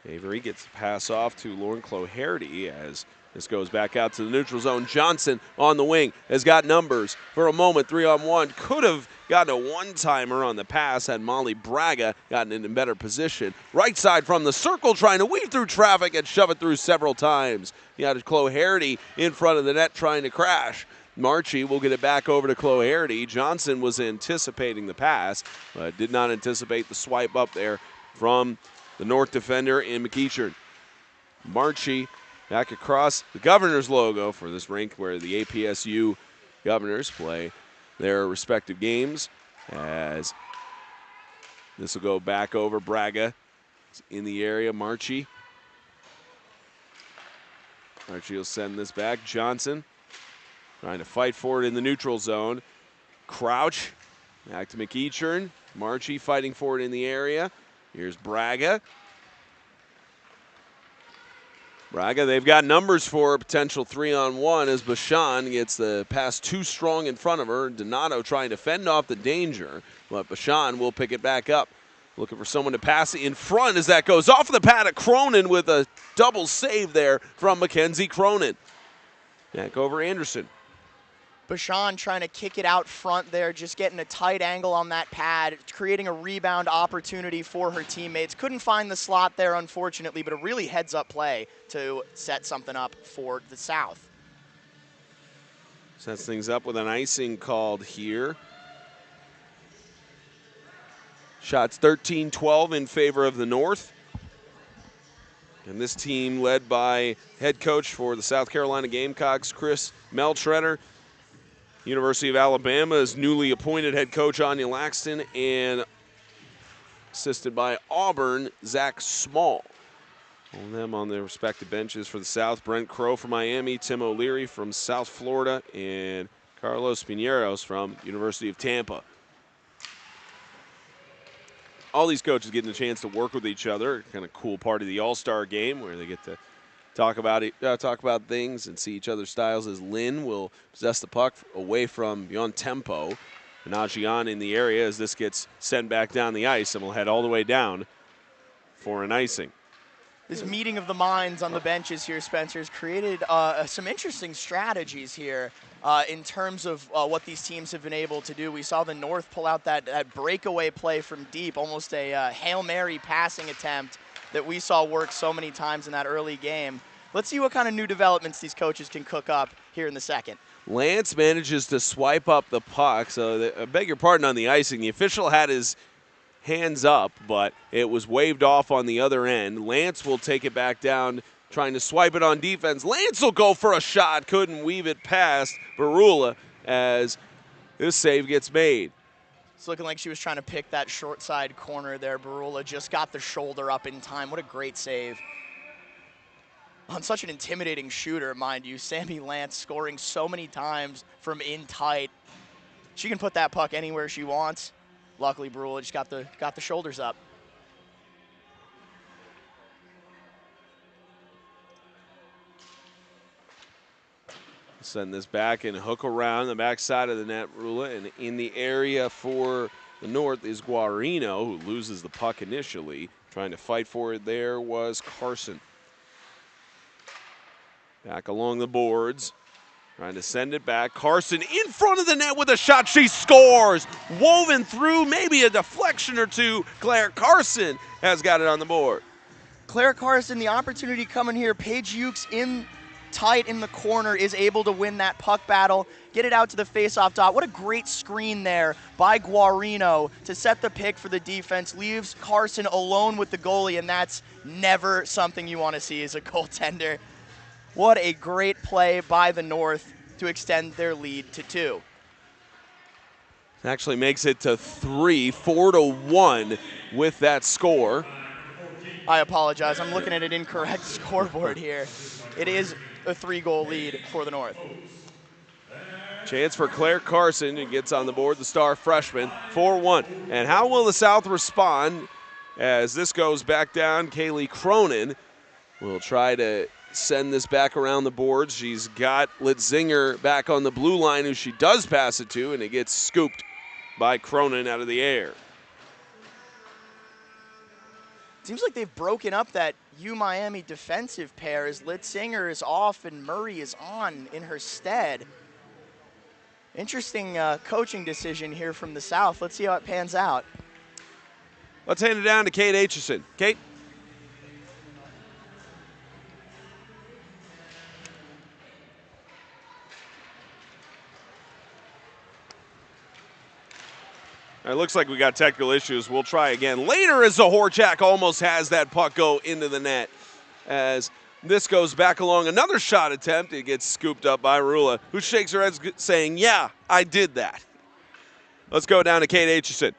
Avery gets the pass off to Lauren Cloherty as this goes back out to the neutral zone. Johnson on the wing has got numbers for a moment, 3-on-1. Could have gotten a one-timer on the pass had Molly Braga gotten in better position. Right side from the circle, trying to weave through traffic and shove it through several times. You got Cloherty in front of the net trying to crash. Marchie will get it back over to Cloherty. Johnson was anticipating the pass, but did not anticipate the swipe up there from the North defender in McEachern. Marchie back across the Governor's logo for this rink where the APSU Governors play their respective games, as this will go back over. Braga in the area. Marchie will send this back. Johnson trying to fight for it in the neutral zone. Crouch back to McEachern. Marchie fighting for it in the area. Here's Braga. Braga, they've got numbers for a potential 3-on-1 as Bashan gets the pass too strong in front of her. Donato trying to fend off the danger, but Bashan will pick it back up. Looking for someone to pass it in front as that goes off the pad of Cronin with a double save there from Mackenzie Cronin. Back over Anderson. Bashan trying to kick it out front there, just getting a tight angle on that pad, creating a rebound opportunity for her teammates. Couldn't find the slot there, unfortunately, but a really heads-up play to set something up for the South. Sets things up with an icing called here. Shots 13-12 in favor of the North. And this team led by head coach for the South Carolina Gamecocks, Chris Meltretter. University of Alabama's newly appointed head coach, Anya Laxton, and assisted by Auburn, Zach Small. All of them on their respective benches for the South. Brent Crow from Miami, Tim O'Leary from South Florida, and Carlos Piñeros from University of Tampa. All these coaches getting a chance to work with each other. Kind of cool part of the All-Star game where they get to talk about things and see each other's styles, as Lynn will possess the puck away from beyond tempo. Najian in the area as this gets sent back down the ice and will head all the way down for an icing. This meeting of the minds on the benches here, Spencer, has created some interesting strategies here in terms of what these teams have been able to do. We saw the North pull out that breakaway play from deep, almost a Hail Mary passing attempt that we saw work so many times in that early game. Let's see what kind of new developments these coaches can cook up here in the second. Lance manages to swipe up the puck, so I beg your pardon on the icing. The official had his hands up, but it was waved off on the other end. Lance will take it back down, trying to swipe it on defense. Lance will go for a shot, couldn't weave it past Barula as this save gets made. It's looking like she was trying to pick that short side corner there. Barula just got the shoulder up in time. What a great save. On such an intimidating shooter, mind you, Sammy Lance scoring so many times from in tight. She can put that puck anywhere she wants. Luckily, Barula just got the shoulders up. Send this back and hook around the backside of the net, Barula, and in the area for the North is Guarino, who loses the puck initially. Trying to fight for it there was Carson. Back along the boards, trying to send it back. Carson in front of the net with a shot. She scores. Woven through, maybe a deflection or two. Claire Carson has got it on the board. Claire Carson, the opportunity coming here. Paige Ukes in tight in the corner is able to win that puck battle, get it out to the faceoff dot. What a great screen there by Guarino to set the pick for the defense. Leaves Carson alone with the goalie, and that's never something you want to see as a goaltender. What a great play by the North to extend their lead to 2. Actually makes it to 3, 4-1 with that score. I apologize. I'm looking at an incorrect scoreboard here. It is a 3-goal lead for the North. Chance for Claire Carson, who gets on the board, the star freshman, 4-1. And how will the South respond as this goes back down? Kaylee Cronin will try to send this back around the boards. She's got Litzinger back on the blue line, who she does pass it to, and it gets scooped by Cronin out of the air. Seems like they've broken up that U-Miami defensive pair as Litzinger is off and Murray is on in her stead. Interesting coaching decision here from the South. Let's see how it pans out. Let's hand it down to Kate Aitchison. Kate? It looks like we got technical issues. We'll try again later as Zahorchak almost has that puck go into the net. As this goes back along another shot attempt, it gets scooped up by Rula, who shakes her head saying, yeah, I did that. Let's go down to Kate Aitchison.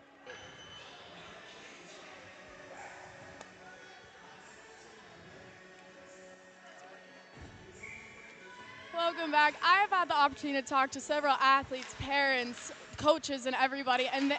Welcome back. I have had the opportunity to talk to several athletes, parents, coaches, and everybody, and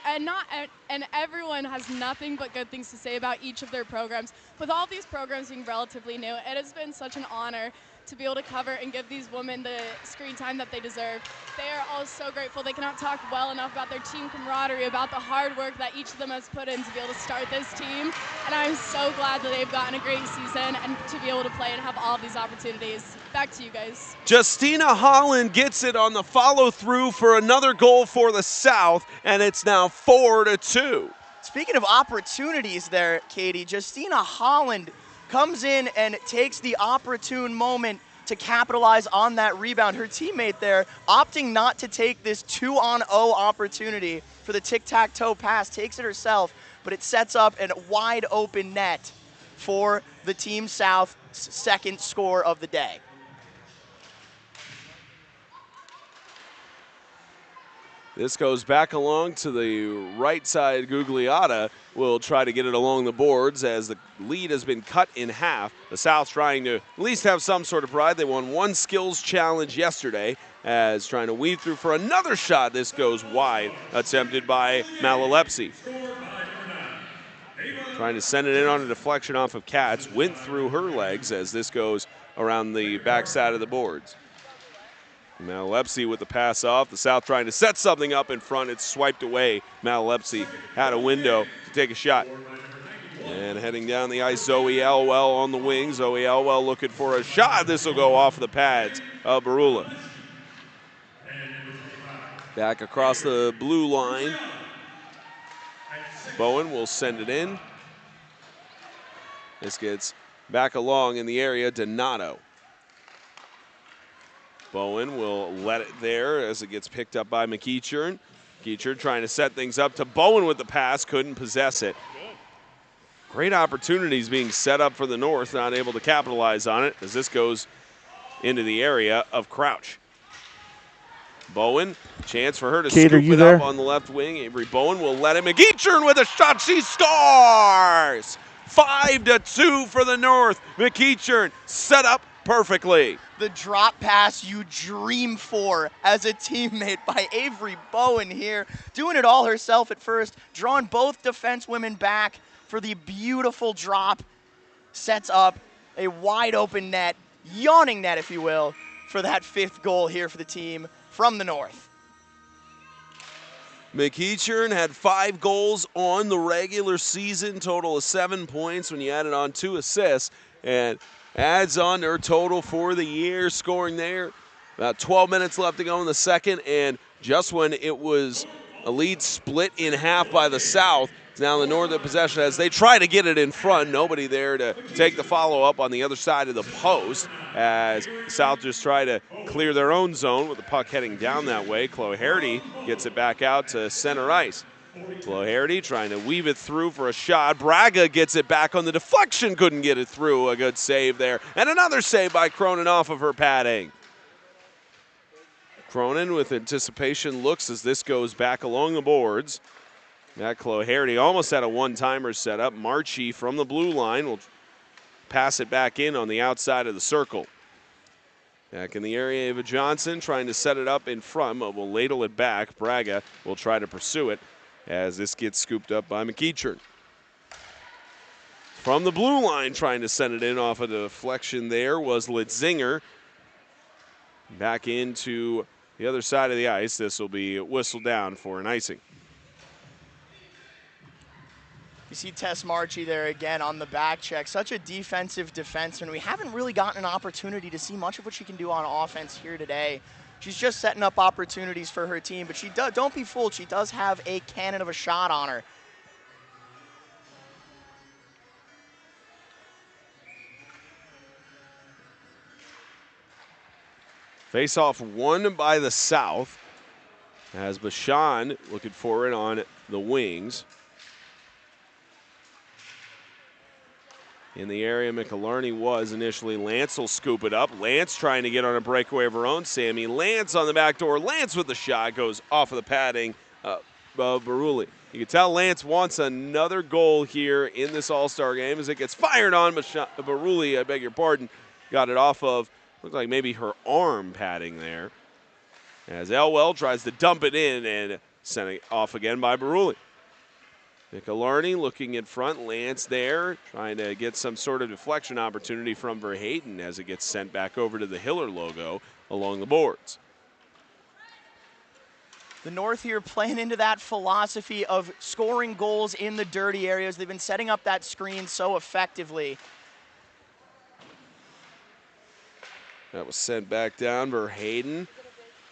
everyone has nothing but good things to say about each of their programs. With all these programs being relatively new, it has been such an honor to be able to cover and give these women the screen time that they deserve. They are all so grateful. They cannot talk well enough about their team camaraderie, about the hard work that each of them has put in to be able to start this team. And I'm so glad that they've gotten a great season and to be able to play and have all of these opportunities. Back to you guys. Justina Holland gets it on the follow-through for another goal for the South, and it's now 4-2. Speaking of opportunities there, Katie, Justina Holland comes in and takes the opportune moment to capitalize on that rebound. Her teammate there opting not to take this 2-on-0 opportunity for the tic-tac-toe pass, takes it herself, but it sets up a wide open net for the Team South's second score of the day. This goes back along to the right side. Gugliotta will try to get it along the boards as the lead has been cut in half. The South trying to at least have some sort of pride. They won one skills challenge yesterday as trying to weave through for another shot. This goes wide, attempted by Malalepsi. Trying to send it in on a deflection off of Katz. Went through her legs as this goes around the backside of the boards. Malalepsi with the pass off. The South trying to set something up in front. It's swiped away. Malalepsi had a window to take a shot. And heading down the ice, Zoe Elwell on the wing. Zoe Elwell looking for a shot. This will go off the pads of Barula. Back across the blue line. Bowen will send it in. This gets back along in the area. Donato. Bowen will let it there as it gets picked up by McEachern. McEachern trying to set things up to Bowen with the pass, couldn't possess it. Great opportunities being set up for the North, not able to capitalize on it as this goes into the area of Crouch. Bowen, chance for her to Kate, scoop it there? up on the left wing. Avery Bowen will let it. McEachern with a shot, she scores! 5-2 for the North. McEachern set up perfectly. The drop pass you dream for as a teammate by Avery Bowen here. Doing it all herself at first, drawing both defensewomen back for the beautiful drop. Sets up a wide open net, yawning net if you will, for that fifth goal here for the team from the North. McEachern had 5 goals on the regular season, total of 7 points when you added on 2 assists, and adds on her total for the year, scoring there. About 12 minutes left to go in the second, and just when it was a lead split in half by the South, it's now the North in possession as they try to get it in front. Nobody there to take the follow-up on the other side of the post as the South just try to clear their own zone with the puck heading down that way. Chloe Harity gets it back out to center ice. Chloe Harity trying to weave it through for a shot. Braga gets it back on the deflection, couldn't get it through. A good save there. And another save by Cronin off of her padding. Cronin with anticipation looks as this goes back along the boards. That Chloe Harity almost had a one-timer set up. Marchie from the blue line will pass it back in on the outside of the circle. Back in the area, Ava Johnson trying to set it up in front, but will ladle it back. Braga will try to pursue it as this gets scooped up by McEachern. From the blue line, trying to send it in off of the deflection there was Litzinger. Back into the other side of the ice. This will be whistled down for an icing. You see Tess Marchie there again on the back check. Such a defensive defenseman. We haven't really gotten an opportunity to see much of what she can do on offense here today. She's just setting up opportunities for her team, but don't be fooled. She does have a cannon of a shot on her. Face-off won by the South as Bashan looking for it on the wings. In the area McIlharney was initially. Lance will scoop it up. Lance trying to get on a breakaway of her own. Sammy Lance on the back door. Lance with the shot goes off of the padding of Baruli. You can tell Lance wants another goal here in this All-Star game as it gets fired on. Baruli, I beg your pardon, got it off of, looked like maybe her arm padding there. As Elwell tries to dump it in and sent it off again by Baruli. McIlharney looking in front. Lance there, trying to get some sort of deflection opportunity from Verheyden as it gets sent back over to the Hiller logo along the boards. The North here playing into that philosophy of scoring goals in the dirty areas. They've been setting up that screen so effectively. That was sent back down. Verheyden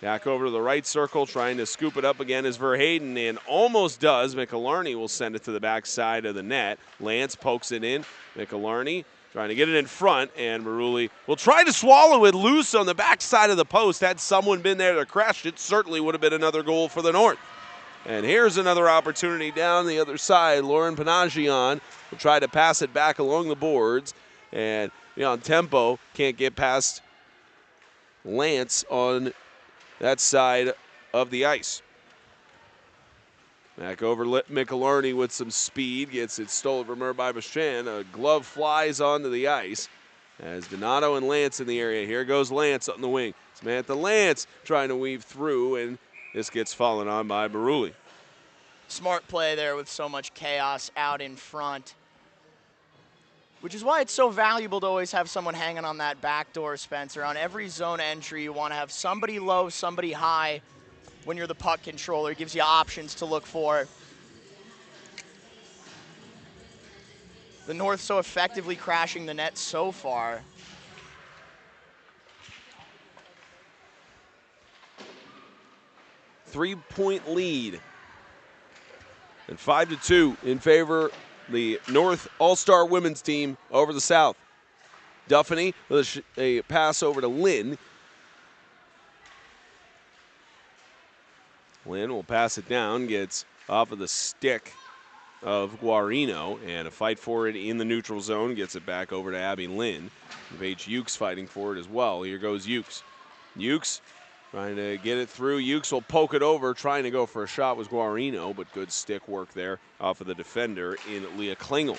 back over to the right circle, trying to scoop it up again as Verheyden, and almost does. McIlharney will send it to the back side of the net. Lance pokes it in. McIlharney trying to get it in front, and Maruli will try to swallow it loose on the back side of the post. Had someone been there to crash it, certainly would have been another goal for the North. And here's another opportunity down the other side. Lauren Panagian will try to pass it back along the boards, and on tempo, can't get past Lance on that side of the ice. Back over McIlharney with some speed. Gets it stolen from her by Bashan. A glove flies onto the ice as Donato and Lance in the area. Here goes Lance on the wing. Samantha Lance trying to weave through, and this gets fallen on by Baruli. Smart play there with so much chaos out in front. Which is why it's so valuable to always have someone hanging on that back door, Spencer. On every zone entry, you want to have somebody low, somebody high. When you're the puck controller, it gives you options to look for. The North so effectively crashing the net so far. Three-point lead. And 5-2 in favor the North All-Star women's team over the South. Duffany with a pass over to Lynn. Lynn will pass it down, gets off of the stick of Guarino, and a fight for it in the neutral zone, gets it back over to Abby Lynn. Paige Ukes fighting for it as well. Here goes Ukes. Ukes trying to get it through. Ukes will poke it over, trying to go for a shot was Guarino, but good stick work there off of the defender in Leah Klingel.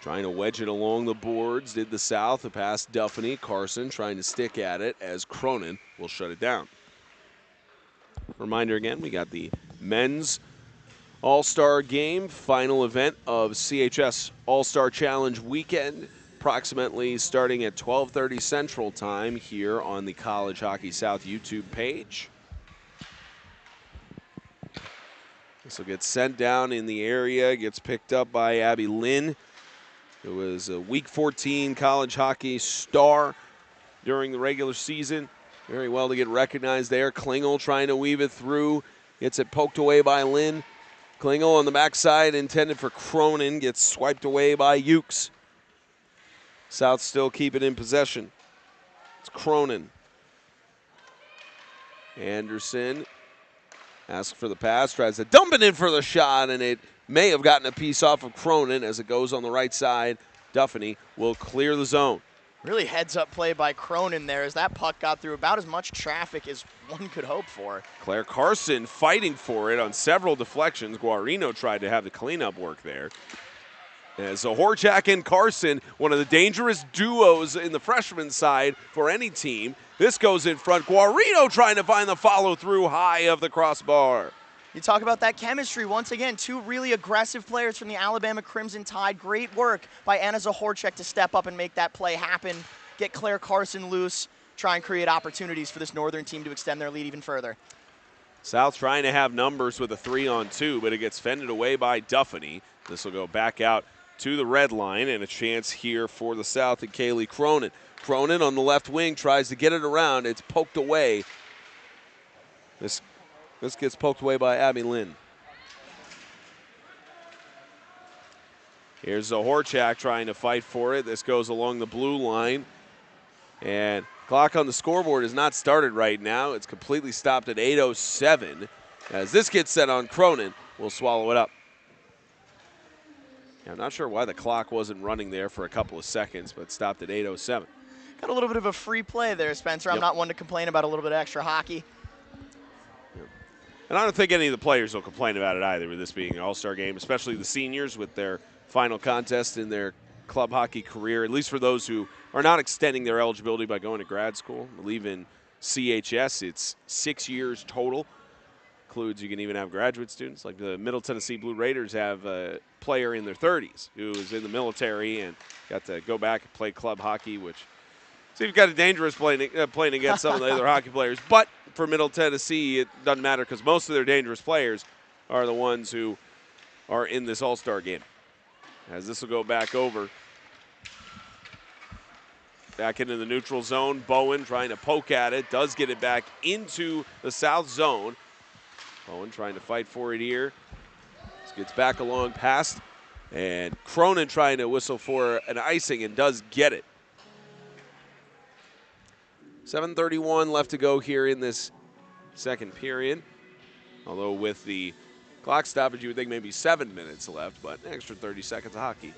Trying to wedge it along the boards, did the South, a pass Duffany. Carson trying to stick at it as Cronin will shut it down. Reminder again, we got the men's All-Star Game, final event of CHS All-Star Challenge weekend, approximately starting at 12:30 Central Time here on the College Hockey South YouTube page. This will get sent down in the area, gets picked up by Abby Lynn, who was a Week 14 college hockey star during the regular season. Very well to get recognized there. Klingel trying to weave it through. Gets it poked away by Lynn. Klingel on the backside intended for Cronin. Gets swiped away by Ukes. South still keep it in possession. It's Cronin. Anderson asks for the pass. Tries to dump it in for the shot, and it may have gotten a piece off of Cronin as it goes on the right side. Duffany will clear the zone. Really heads-up play by Cronin there as that puck got through about as much traffic as one could hope for. Claire Carson fighting for it on several deflections. Guarino tried to have the cleanup work there. As Horchak and Carson, one of the dangerous duos in the freshman side for any team. This goes in front. Guarino trying to find the follow-through high of the crossbar. You talk about that chemistry. Once again, two really aggressive players from the Alabama Crimson Tide. Great work by Anna Zahorchek to step up and make that play happen. Get Claire Carson loose. Try and create opportunities for this Northern team to extend their lead even further. South trying to have numbers with a 3-on-2, but it gets fended away by Duffany. This will go back out to the red line, and a chance here for the South and Kaylee Cronin. Cronin on the left wing tries to get it around. It's poked away. This gets poked away by Abby Lynn. Here's Zahorchak trying to fight for it. This goes along the blue line. And clock on the scoreboard is not started right now. It's completely stopped at 8:07. As this gets set on Cronin, we'll swallow it up. I'm not sure why the clock wasn't running there for a couple of seconds, but stopped at 8:07. Got a little bit of a free play there, Spencer. I'm not one to complain about a little bit of extra hockey. And I don't think any of the players will complain about it either, with this being an all-star game, especially the seniors with their final contest in their club hockey career, at least for those who are not extending their eligibility by going to grad school. I believe in CHS it's 6 years total includes, you can even have graduate students. Like the Middle Tennessee Blue Raiders have a player in their 30s who is in the military and got to go back and play club hockey, which so you've got a dangerous playing against some of the other hockey players. But for Middle Tennessee, it doesn't matter because most of their dangerous players are the ones who are in this all-star game. As this will go back over. Back into the neutral zone. Bowen trying to poke at it. Does get it back into the south zone. Bowen trying to fight for it here. This gets back along past. And Cronin trying to whistle for an icing and does get it. 7:31 left to go here in this second period. Although with the clock stoppage, you would think maybe 7 minutes left, but an extra 30 seconds of hockey.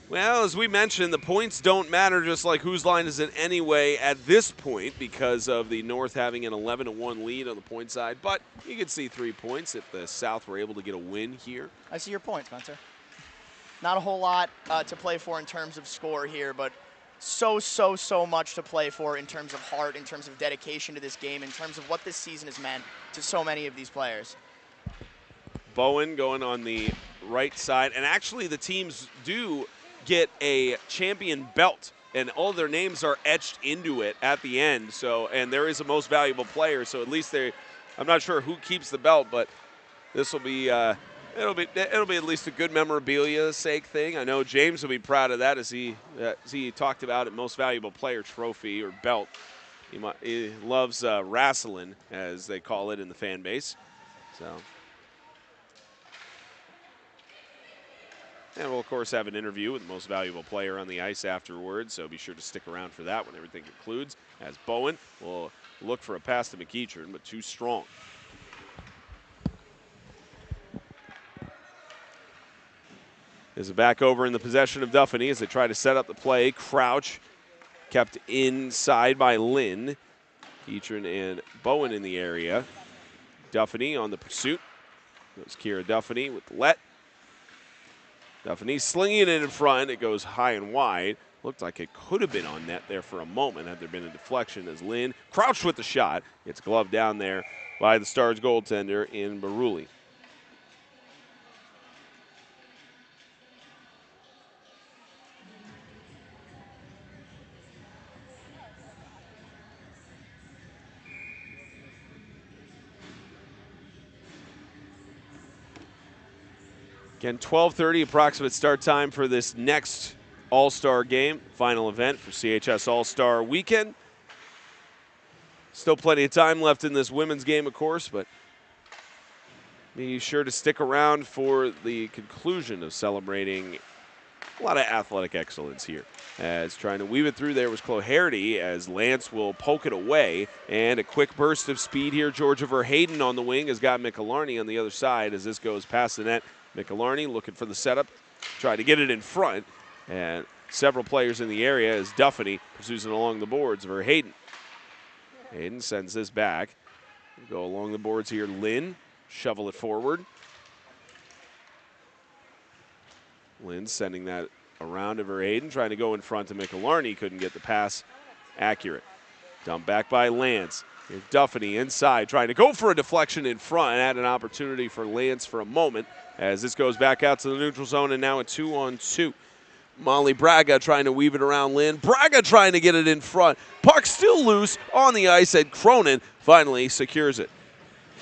Well, as we mentioned, the points don't matter, just like whose line is it anyway at this point because of the North having an 11-1 lead on the point side. But you could see 3 points if the South were able to get a win here. I see your point, Spencer. Not a whole lot to play for in terms of score here, but so much to play for in terms of heart, in terms of dedication to this game, in terms of what this season has meant to so many of these players. Bowen going on the right side, and actually the teams do get a champion belt, and all their names are etched into it at the end. So, and there is a most valuable player, so at least I'm not sure who keeps the belt, but this will be it'll be at least a good memorabilia sake thing. I know James will be proud of that as he talked about it, most valuable player trophy or belt. He loves wrestling, as they call it in the fan base. So. And we'll, of course, have an interview with the most valuable player on the ice afterwards, so be sure to stick around for that when everything concludes, as Bowen will look for a pass to McEachern, but too strong. Is it back over in the possession of Duffany as they try to set up the play. Crouch kept inside by Lynn. McEachern and Bowen in the area. Duffany on the pursuit. Goes Kira Duffany with Let. Duffany slinging it in front. It goes high and wide. Looked like it could have been on net there for a moment had there been a deflection as Lynn crouched with the shot. Gets gloved down there by the Stars goaltender in Baruli. Again, 12:30 approximate start time for this next All-Star game, final event for CHS All-Star Weekend. Still plenty of time left in this women's game, of course, but be sure to stick around for the conclusion of celebrating a lot of athletic excellence here. As trying to weave it through there was Cloherty as Lance will poke it away. And a quick burst of speed here. Georgia Verheyden on the wing has got Mikelarny on the other side as this goes past the net. Mikelarny looking for the setup, trying to get it in front. And several players in the area as Duffany pursues it along the boards. Verheyden. Hayden sends this back. Go along the boards here. Lynn, shovel it forward. Lynn sending that around to Verheyden, trying to go in front to Mikelarny. Couldn't get the pass accurate. Dumped back by Lance. Here's Duffany inside, trying to go for a deflection in front. Had an opportunity for Lance for a moment as this goes back out to the neutral zone, and now a 2-on-2. Molly Braga trying to weave it around Lynn. Braga trying to get it in front. Puck still loose on the ice, and Cronin finally secures it.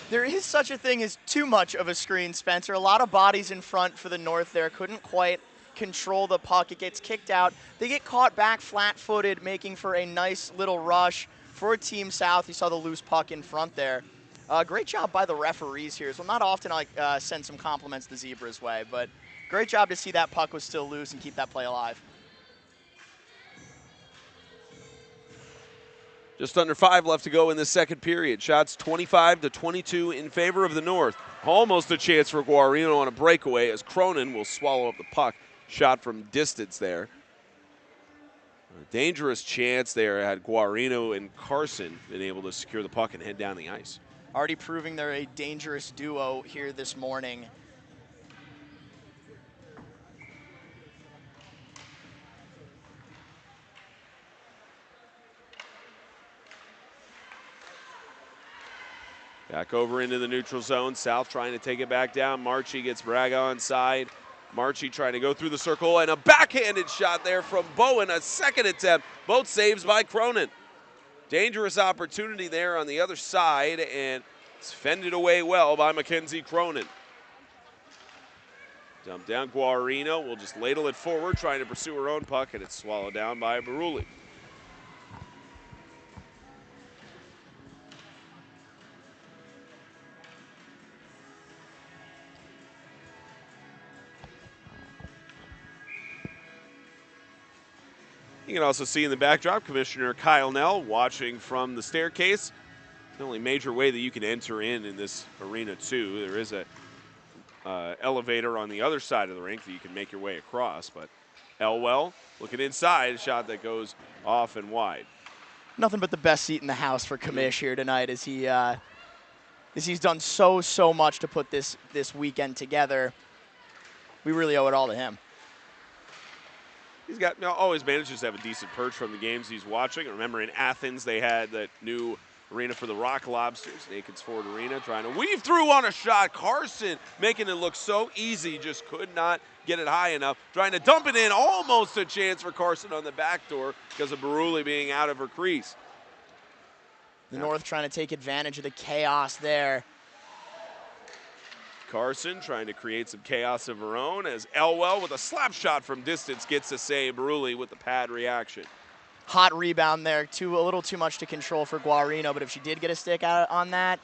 There is such a thing as too much of a screen, Spencer. A lot of bodies in front for the North there. Couldn't quite control the puck. It gets kicked out. They get caught back flat-footed, making for a nice little rush for Team South. You saw the loose puck in front there. Great job by the referees here. So not often I send some compliments the Zebras' way, but great job to see that puck was still loose and keep that play alive. Just under 5 left to go in the second period. Shots 25-22 in favor of the North. Almost a chance for Guarino on a breakaway as Cronin will swallow up the puck. Shot from distance there. A dangerous chance there had Guarino and Carson been able to secure the puck and head down the ice. Already proving they're a dangerous duo here this morning. Back over into the neutral zone. South trying to take it back down. Marchie gets Braga onside. Marchie trying to go through the circle, and a backhanded shot there from Bowen. A second attempt. Both saves by Cronin. Dangerous opportunity there on the other side, and it's fended away well by Mackenzie Cronin. Dump down. Guarino will just ladle it forward, trying to pursue her own puck, and it's swallowed down by Baruli. You can also see in the backdrop Commissioner Kyle Nell watching from the staircase. The only major way that you can enter in this arena too. There is a elevator on the other side of the rink that you can make your way across. But Elwell looking inside, a shot that goes off and wide. Nothing but the best seat in the house for Kamish here tonight, as he's done so much to put this weekend together. We really owe it all to him. He's got always manages to have a decent perch from the games he's watching. I remember in Athens they had that new arena for the Rock Lobsters, Naked's Ford Arena, trying to weave through on a shot. Carson making it look so easy, just could not get it high enough. Trying to dump it in, almost a chance for Carson on the back door because of Baruli being out of her crease. The North trying to take advantage of the chaos there. Carson trying to create some chaos of her own as Elwell with a slap shot from distance gets a save. Baruli with the pad reaction. Hot rebound there, a little too much to control for Guarino, but if she did get a stick out on that,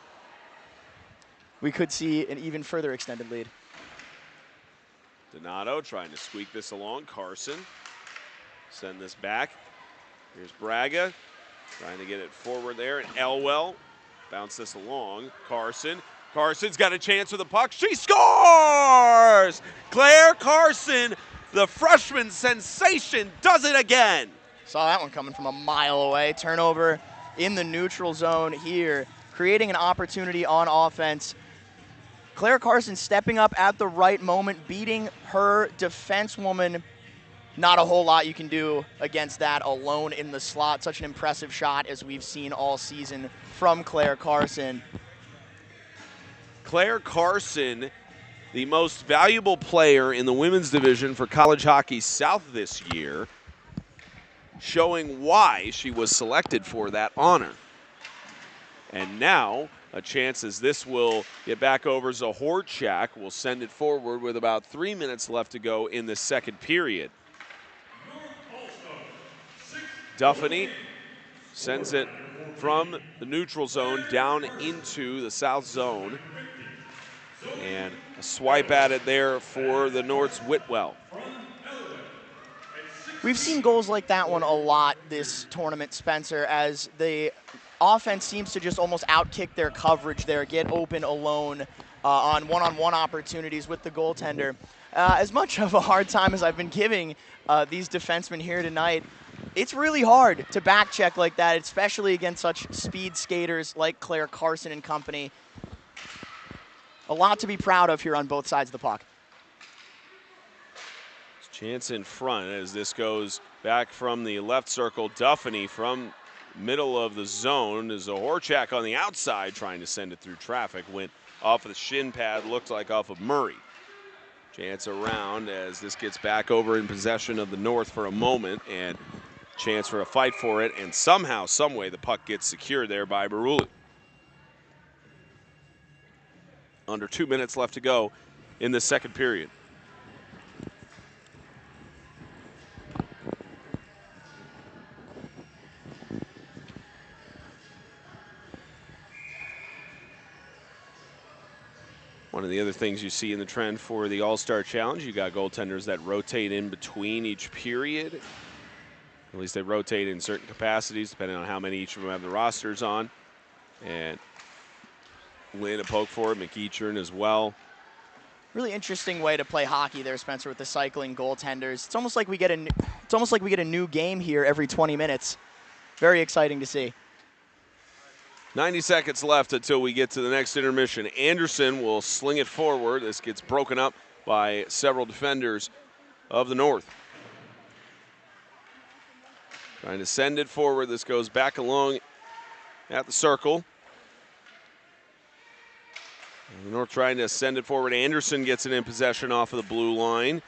we could see an even further extended lead. Donato trying to squeak this along. Carson send this back. Here's Braga trying to get it forward there, and Elwell bounce this along. Carson's got a chance with the puck. She scores! Claire Carson, the freshman sensation, does it again. Saw that one coming from a mile away. Turnover in the neutral zone here, creating an opportunity on offense. Claire Carson stepping up at the right moment, beating her defensewoman. Not a whole lot you can do against that alone in the slot. Such an impressive shot as we've seen all season from Claire Carson. Claire Carson, the most valuable player in the women's division for College Hockey South this year, showing why she was selected for that honor. And now, a chance as this will get back over. Zahorchak will send it forward with about 3 minutes left to go in the second period. Duffany sends it from the neutral zone down into the south zone. And a swipe at it there for the North's Whitwell. We've seen goals like that one a lot this tournament, Spencer, as the offense seems to just almost outkick their coverage there, get open alone on one-on-one opportunities with the goaltender. As much of a hard time as I've been giving these defensemen here tonight, it's really hard to back check like that, especially against such speed skaters like Claire Carson and company. A lot to be proud of here on both sides of the puck. Chance in front as this goes back from the left circle. Duffany from middle of the zone. Zahorchak on the outside trying to send it through traffic. Went off of the shin pad, looked like off of Murray. Chance around as this gets back over in possession of the North for a moment, and chance for a fight for it, and somehow, someway, the puck gets secured there by Baruli. Under 2 minutes left to go in the second period. One of the other things you see in the trend for the All-Star Challenge, you got goaltenders that rotate in between each period. At least they rotate in certain capacities, depending on how many each of them have the rosters on. And Lynn a poke for it, McEachern as well. Really interesting way to play hockey there, Spencer, with the cycling goaltenders. It's almost like we get a new game here every 20 minutes. Very exciting to see. 90 seconds left until we get to the next intermission. Anderson will sling it forward. This gets broken up by several defenders of the North. Trying to send it forward. This goes back along at the circle. North trying to send it forward. Anderson gets it in possession off of the blue line.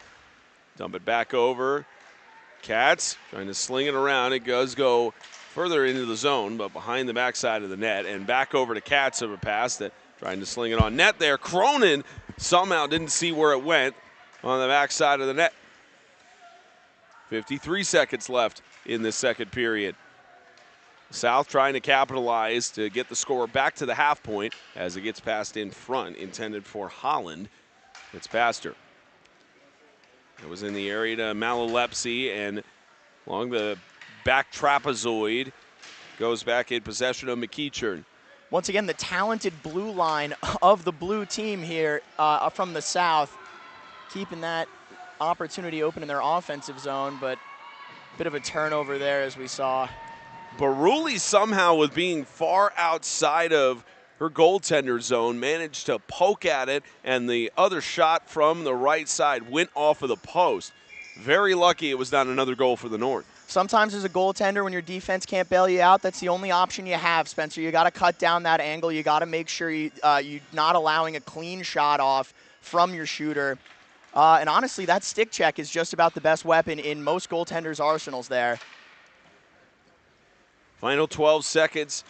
Dump it back over. Katz trying to sling it around. It does go further into the zone, but behind the backside of the net. And back over to Katz of a pass that trying to sling it on net there. Cronin somehow didn't see where it went on the backside of the net. 53 seconds left in this second period. South trying to capitalize to get the score back to the half point as it gets passed in front, intended for Holland. It's past her. It was in the area to Malalepsy, and along the back trapezoid goes back in possession of McEachern. Once again, the talented blue line of the blue team here from the South, keeping that opportunity open in their offensive zone, but a bit of a turnover there as we saw. Baruli somehow, with being far outside of her goaltender zone, managed to poke at it, and the other shot from the right side went off of the post. Very lucky it was not another goal for the North. Sometimes as a goaltender, when your defense can't bail you out, that's the only option you have, Spencer. You got to cut down that angle. You got to make sure you're not allowing a clean shot off from your shooter. And honestly, that stick check is just about the best weapon in most goaltenders' arsenals there. Final 12 seconds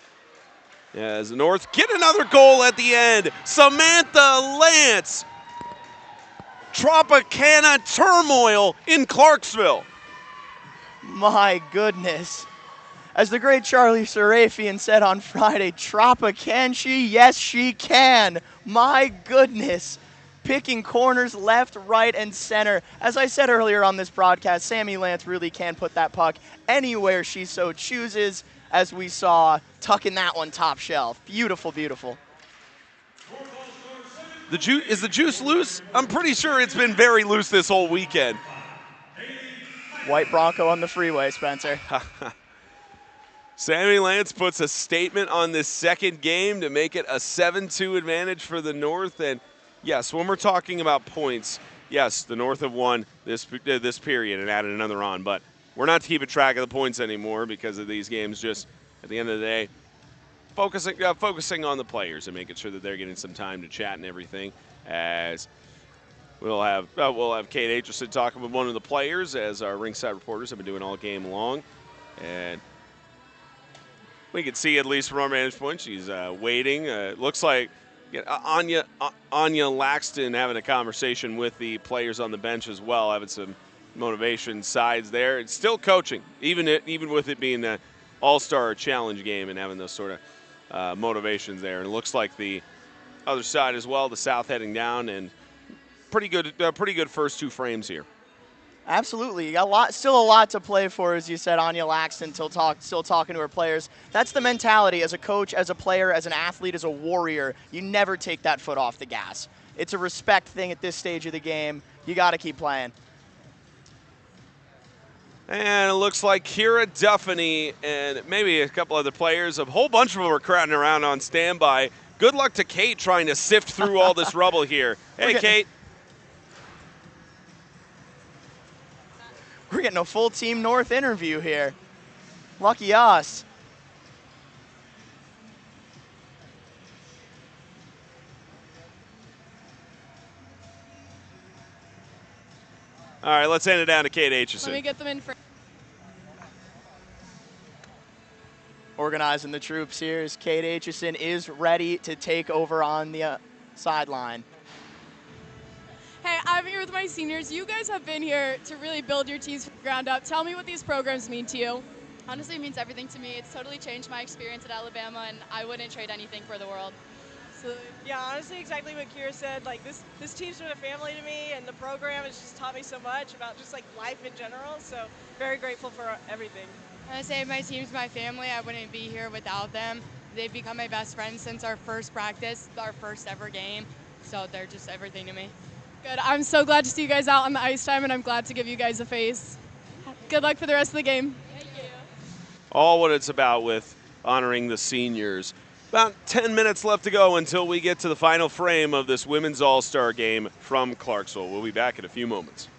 as the North get another goal at the end. Samantha Lance. Tropicana turmoil in Clarksville. My goodness. As the great Charlie Sarafian said on Friday, Tropa, can she? Yes, she can. My goodness. Picking corners left, right, and center. As I said earlier on this broadcast, Sammy Lance really can put that puck anywhere she so chooses, as we saw tucking that one top shelf. Beautiful, beautiful. Is the juice loose? I'm pretty sure it's been very loose this whole weekend. White Bronco on the freeway, Spencer. Sammy Lance puts a statement on this second game to make it a 7-2 advantage for the North. And yes, when we're talking about points, yes, the North have won this period and added another on. But we're not keeping track of the points anymore because of these games. Just at the end of the day, focusing on the players and making sure that they're getting some time to chat and everything. As we'll have Kate Aitchison talking with one of the players, as our ringside reporters have been doing all game long, and we can see, at least from our vantage point, she's waiting. It looks like Anya Laxton having a conversation with the players on the bench as well, having some motivation sides there. It's still coaching, even with it being an all-star challenge game and having those sort of motivations there. And it looks like the other side as well, the South heading down, and pretty good first two frames here. Absolutely. You got still a lot to play for, as you said, Anya Laxton, still talking to her players. That's the mentality as a coach, as a player, as an athlete, as a warrior. You never take that foot off the gas. It's a respect thing at this stage of the game. You got to keep playing. And it looks like Kira Duffany and maybe a couple other players, a whole bunch of them are crowding around on standby. Good luck to Kate trying to sift through all this rubble here. Hey, Kate. We're getting a full Team North interview here. Lucky us. All right, let's hand it down to Kate Aitchison. Let me get them in for. Organizing the troops here as Kate Aitchison is ready to take over on the sideline. Hey, I'm here with my seniors. You guys have been here to really build your teams from the ground up. Tell me what these programs mean to you. Honestly, it means everything to me. It's totally changed my experience at Alabama, and I wouldn't trade anything for the world. Absolutely. Yeah, honestly, exactly what Kira said. Like this team's been a family to me, and the program has just taught me so much about just like life in general. So very grateful for everything. I say my team's my family. I wouldn't be here without them. They've become my best friends since our first practice, our first ever game. So they're just everything to me. Good. I'm so glad to see you guys out on the ice time, and I'm glad to give you guys a face. Good luck for the rest of the game. Thank you. All what it's about with honoring the seniors. About 10 minutes left to go until we get to the final frame of this Women's All-Star game from Clarksville. We'll be back in a few moments.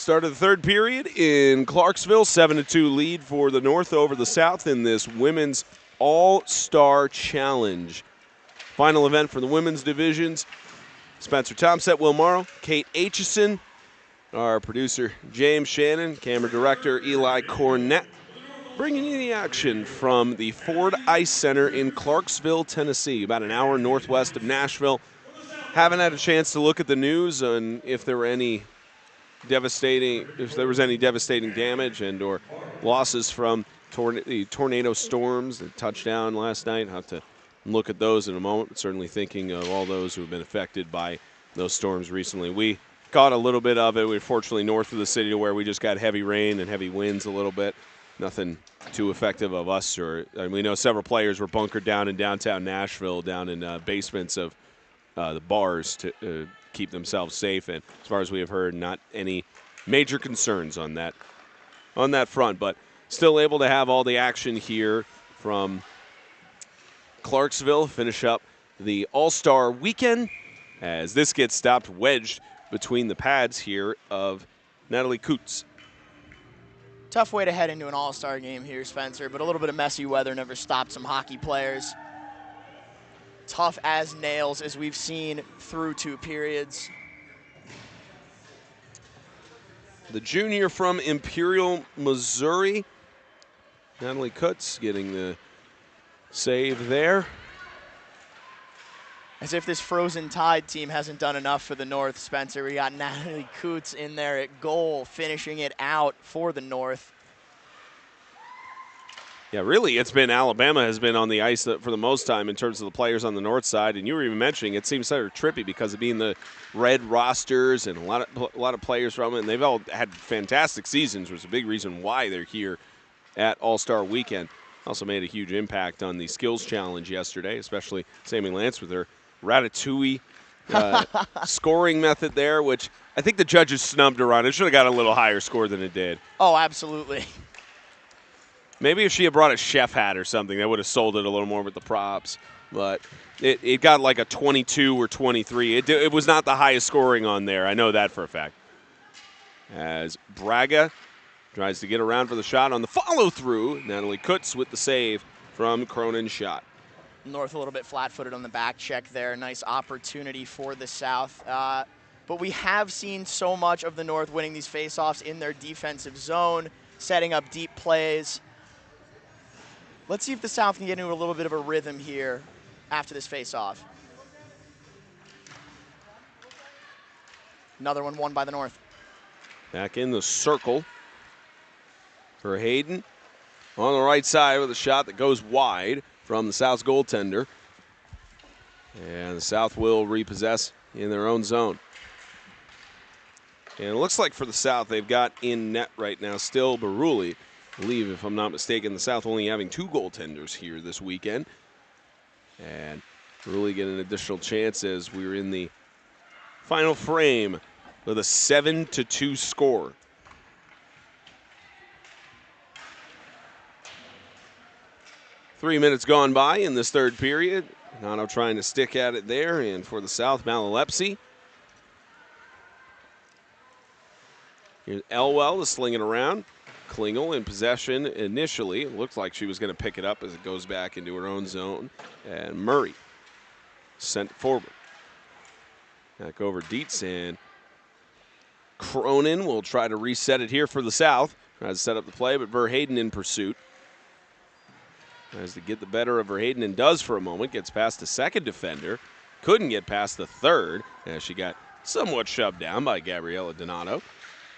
Start of the third period in Clarksville, 7-2 lead for the North over the South in this Women's All-Star Challenge. Final event for the women's divisions. Spencer Tomset, Will Morrow, Kate Aitchison, our producer James Shannon, camera director Eli Cornett, bringing you the action from the Ford Ice Center in Clarksville, Tennessee, about an hour northwest of Nashville. Haven't had a chance to look at the news and if there was any devastating damage and or losses from the tornado storms that touched down last night. I'll have to look at those in a moment. Certainly thinking of all those who have been affected by those storms recently. We caught a little bit of it. We're fortunately north of the city to where we just got heavy rain and heavy winds a little bit. Nothing too effective of us. We know several players were bunkered down in downtown Nashville, down in basements of the bars to keep themselves safe. And as far as we have heard, not any major concerns on that front. But still able to have all the action here from Clarksville, finish up the All-Star weekend as this gets stopped, wedged between the pads here of Natalie Coots. Tough way to head into an all-star game here, Spencer, but a little bit of messy weather never stopped some hockey players. Tough as nails, as we've seen through 2 periods. The junior from Imperial, Missouri, Natalie Coots, getting the save there. As if this Frozen Tide team hasn't done enough for the North, Spencer. We got Natalie Coots in there at goal, finishing it out for the North. Yeah, really, it's been Alabama has been on the ice for the most time in terms of the players on the north side. And you were even mentioning it seems sort of trippy because of being the red rosters and a lot of players from it. And they've all had fantastic seasons, which is a big reason why they're here at All-Star Weekend. Also made a huge impact on the skills challenge yesterday, especially Sammy Lance with her Ratatouille scoring method there, which I think the judges snubbed her on. It should have got a little higher score than it did. Oh, absolutely. Maybe if she had brought a chef hat or something, that would have sold it a little more with the props. But it got like a 22 or 23. It was not the highest scoring on there. I know that for a fact. As Braga tries to get around for the shot on the follow-through. Natalie Coots with the save from Cronin's shot. North a little bit flat-footed on the back check there. Nice opportunity for the South. But we have seen so much of the North winning these faceoffs in their defensive zone, setting up deep plays. Let's see if the South can get into a little bit of a rhythm here after this faceoff. Another one won by the North. Back in the circle for Hayden on the right side with a shot that goes wide from the South's goaltender. And the South will repossess in their own zone. And it looks like for the South, they've got in net right now still Baruli. I believe, if I'm not mistaken, the South only having 2 goaltenders here this weekend. And Baruli get an additional chance as we're in the final frame with a 7-2 score. Three minutes gone by in this third period. Nano trying to stick at it there, and for the South, Malalepsy. Here's Elwell to sling it around. Klingel in possession initially. It looked like she was going to pick it up as it goes back into her own zone. And Murray sent forward. Back over Dietz, and Cronin will try to reset it here for the South. Tries to set up the play, but Verheyden in pursuit. Tries to get the better of Verheyden and does for a moment. Gets past the second defender. Couldn't get past the third as she got somewhat shoved down by Gabriella Donato.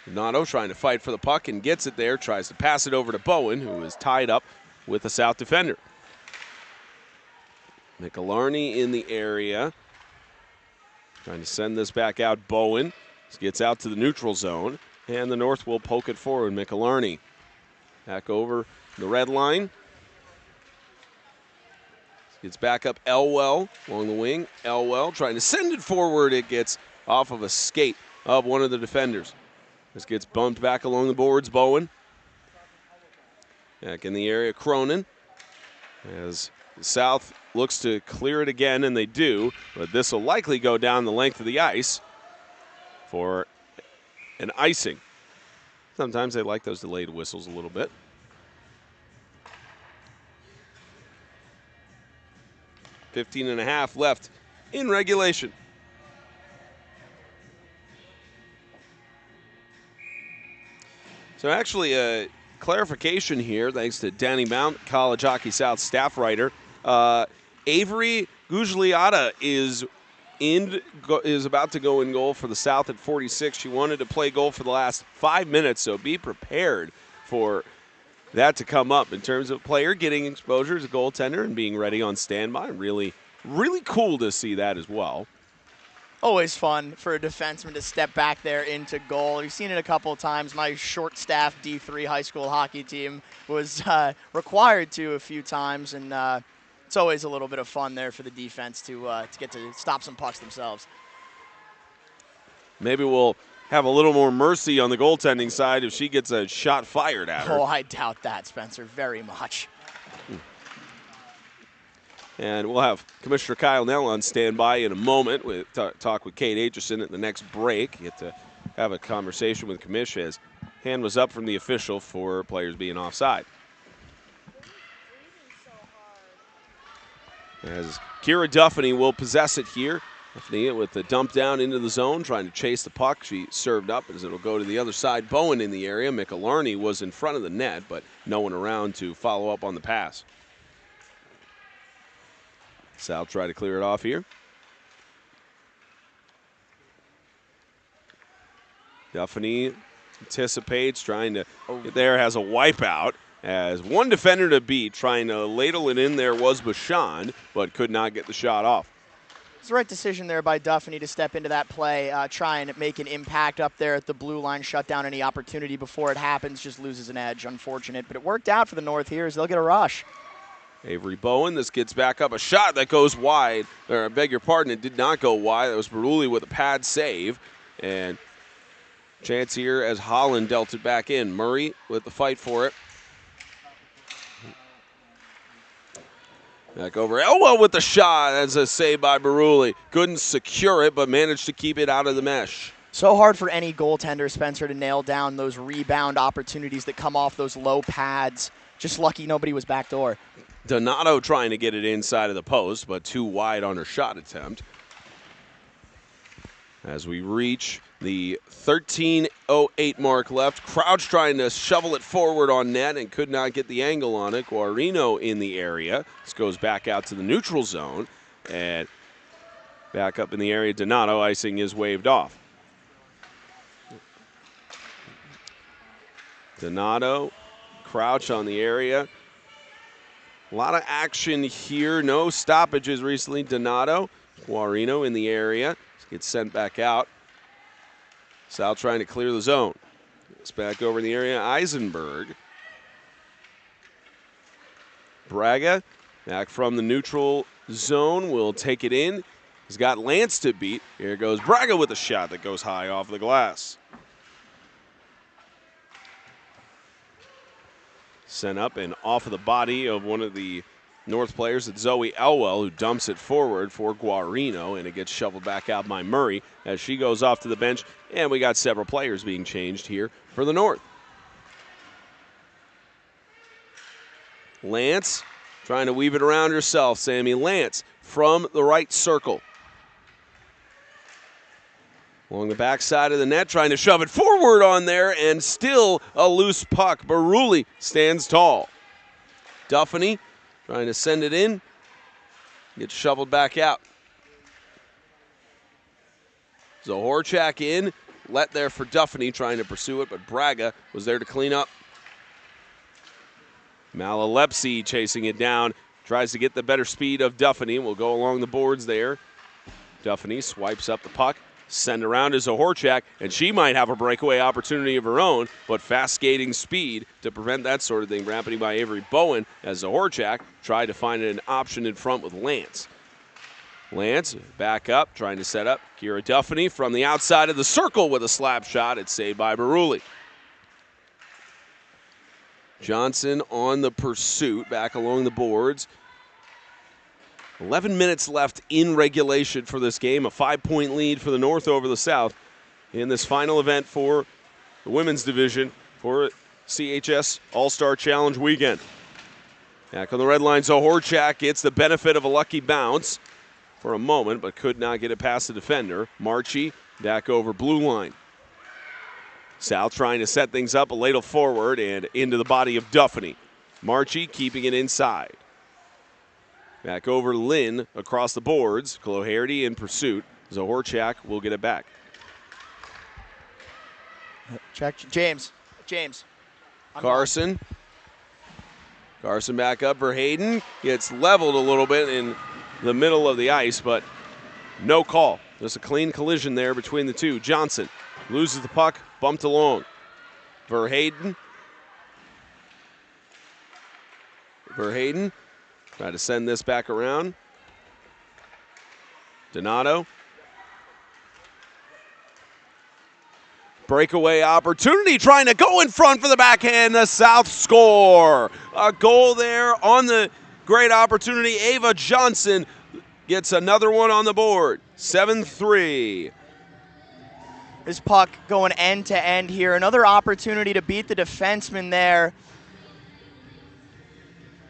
Donato trying to fight for the puck and gets it there. Tries to pass it over to Bowen, who is tied up with the South defender. McAlarney in the area. Trying to send this back out. Bowen gets out to the neutral zone, and the North will poke it forward. McAlarney back over the red line. Gets back up Elwell along the wing. Elwell trying to send it forward. It gets off of a skate of one of the defenders. This gets bumped back along the boards. Bowen. Back in the area, Cronin. As the South looks to clear it again, and they do, but this will likely go down the length of the ice for an icing. Sometimes they like those delayed whistles a little bit. .15.5 left in regulation. So actually a clarification here, thanks to Danny Mount, College Hockey South staff writer. Avery Gugliata is about to go in goal for the South at 46. She wanted to play goal for the last 5 minutes, so be prepared for that to come up in terms of a player getting exposure as a goaltender and being ready on standby. Really, really cool to see that as well. Always fun for a defenseman to step back there into goal. We've seen it a couple of times. My short-staffed D3 high school hockey team was required to a few times, and it's always a little bit of fun there for the defense to get to stop some pucks themselves. Maybe we'll have a little more mercy on the goaltending side if she gets a shot fired at her. Oh, I doubt that, Spencer, very much. And we'll have Commissioner Kyle Nell on standby in a moment with talk with Kate Aitchison at the next break. Get to have a conversation with Commish as hand was up from the official for players being offside. As Kira Duffany will possess it here. Duffany with the dump down into the zone, trying to chase the puck. She served up as it'll go to the other side. Bowen in the area. Mikalarney was in front of the net, but no one around to follow up on the pass. South try to clear it off here. Duffany anticipates, trying to get there, has a wipeout. As one defender to beat, trying to ladle it in there was Bashan, but could not get the shot off. It's the right decision there by Duffany to step into that play, try and make an impact up there at the blue line, shut down any opportunity before it happens, just loses an edge. Unfortunate, but it worked out for the North here as they'll get a rush. Avery Bowen, this gets back up, a shot that goes wide, or I beg your pardon, it did not go wide. That was Beruli with a pad save, and chance here as Holland dealt it back in. Murray with the fight for it. Back over Elwell with the shot. That's a save by Beruli. Couldn't secure it, but managed to keep it out of the mesh. So hard for any goaltender, Spencer, to nail down those rebound opportunities that come off those low pads. Just lucky nobody was backdoor. Donato trying to get it inside of the post, but too wide on her shot attempt. As we reach the 13:08 mark left, Crouch trying to shovel it forward on net and could not get the angle on it. Guarino in the area. This goes back out to the neutral zone, and back up in the area, Donato, icing is waved off. Donato, Crouch on the area. A lot of action here. No stoppages recently. Donato, Guarino in the area. Gets sent back out. South trying to clear the zone. It's back over in the area. Eisenberg. Braga back from the neutral zone. Will take it in. He's got Lance to beat. Here goes Braga with a shot that goes high off the glass. Sent up and off of the body of one of the North players. It's Zoe Elwell who dumps it forward for Guarino, and it gets shoveled back out by Murray as she goes off to the bench. And we got several players being changed here for the North. Lance trying to weave it around herself. Sammy Lance from the right circle. Along the backside of the net, trying to shove it forward on there, and still a loose puck. Beruli stands tall. Duffany trying to send it in. Gets shoveled back out. Zohorchak in. Let there for Duffany trying to pursue it, but Braga was there to clean up. Malalepsi chasing it down. Tries to get the better speed of Duffany. Will go along the boards there. Duffany swipes up the puck. Send around to Zohorchak, and she might have a breakaway opportunity of her own, but fast skating speed to prevent that sort of thing. Happening by Avery Bowen as Zohorchak tried to find an option in front with Lance. Lance back up, trying to set up. Kira Duffany from the outside of the circle with a slap shot. It's saved by Beruli. Johnson on the pursuit, back along the boards. 11 minutes left in regulation for this game. A 5-point lead for the North over the South in this final event for the women's division for CHS All-Star Challenge weekend. Back on the red line, Zohorchak gets the benefit of a lucky bounce for a moment, but could not get it past the defender. Marchi back over blue line. South trying to set things up, a ladle forward and into the body of Duffany. Marchi keeping it inside. Back over Lynn across the boards. Cloherty in pursuit. Zohorchak will get it back. Check, James. Carson back up for Hayden. Gets leveled a little bit in the middle of the ice, but no call. There's a clean collision there between the two. Johnson loses the puck, bumped along. Verheyden. Try to send this back around. Donato. Breakaway opportunity, trying to go in front for the backhand. The South score. A goal there on the great opportunity. Ava Johnson gets another one on the board. 7-3. This puck going end to end here. Another opportunity to beat the defenseman there.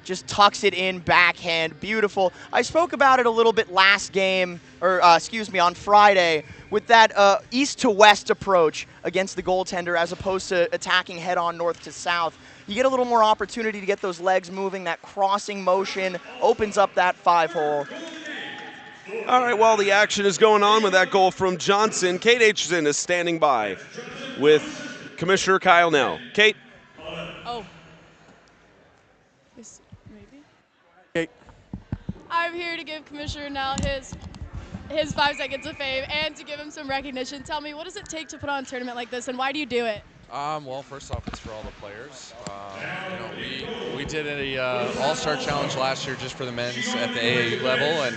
Just tucks it in backhand. Beautiful. I spoke about it a little bit last game, on Friday, with that east to west approach against the goaltender as opposed to attacking head on north to south. You get a little more opportunity to get those legs moving. That crossing motion opens up that 5-hole. All right, while the action is going on with that goal from Johnson, Kate Aitchison is standing by with Commissioner Kyle Nell. Kate? Oh. Maybe? Kate. I'm here to give Commissioner Nell his 5 seconds of fame and to give him some recognition. Tell me, what does it take to put on a tournament like this, and why do you do it? Well, first off, it's for all the players. We did a All-Star Challenge last year just for the men's at the AAU level, and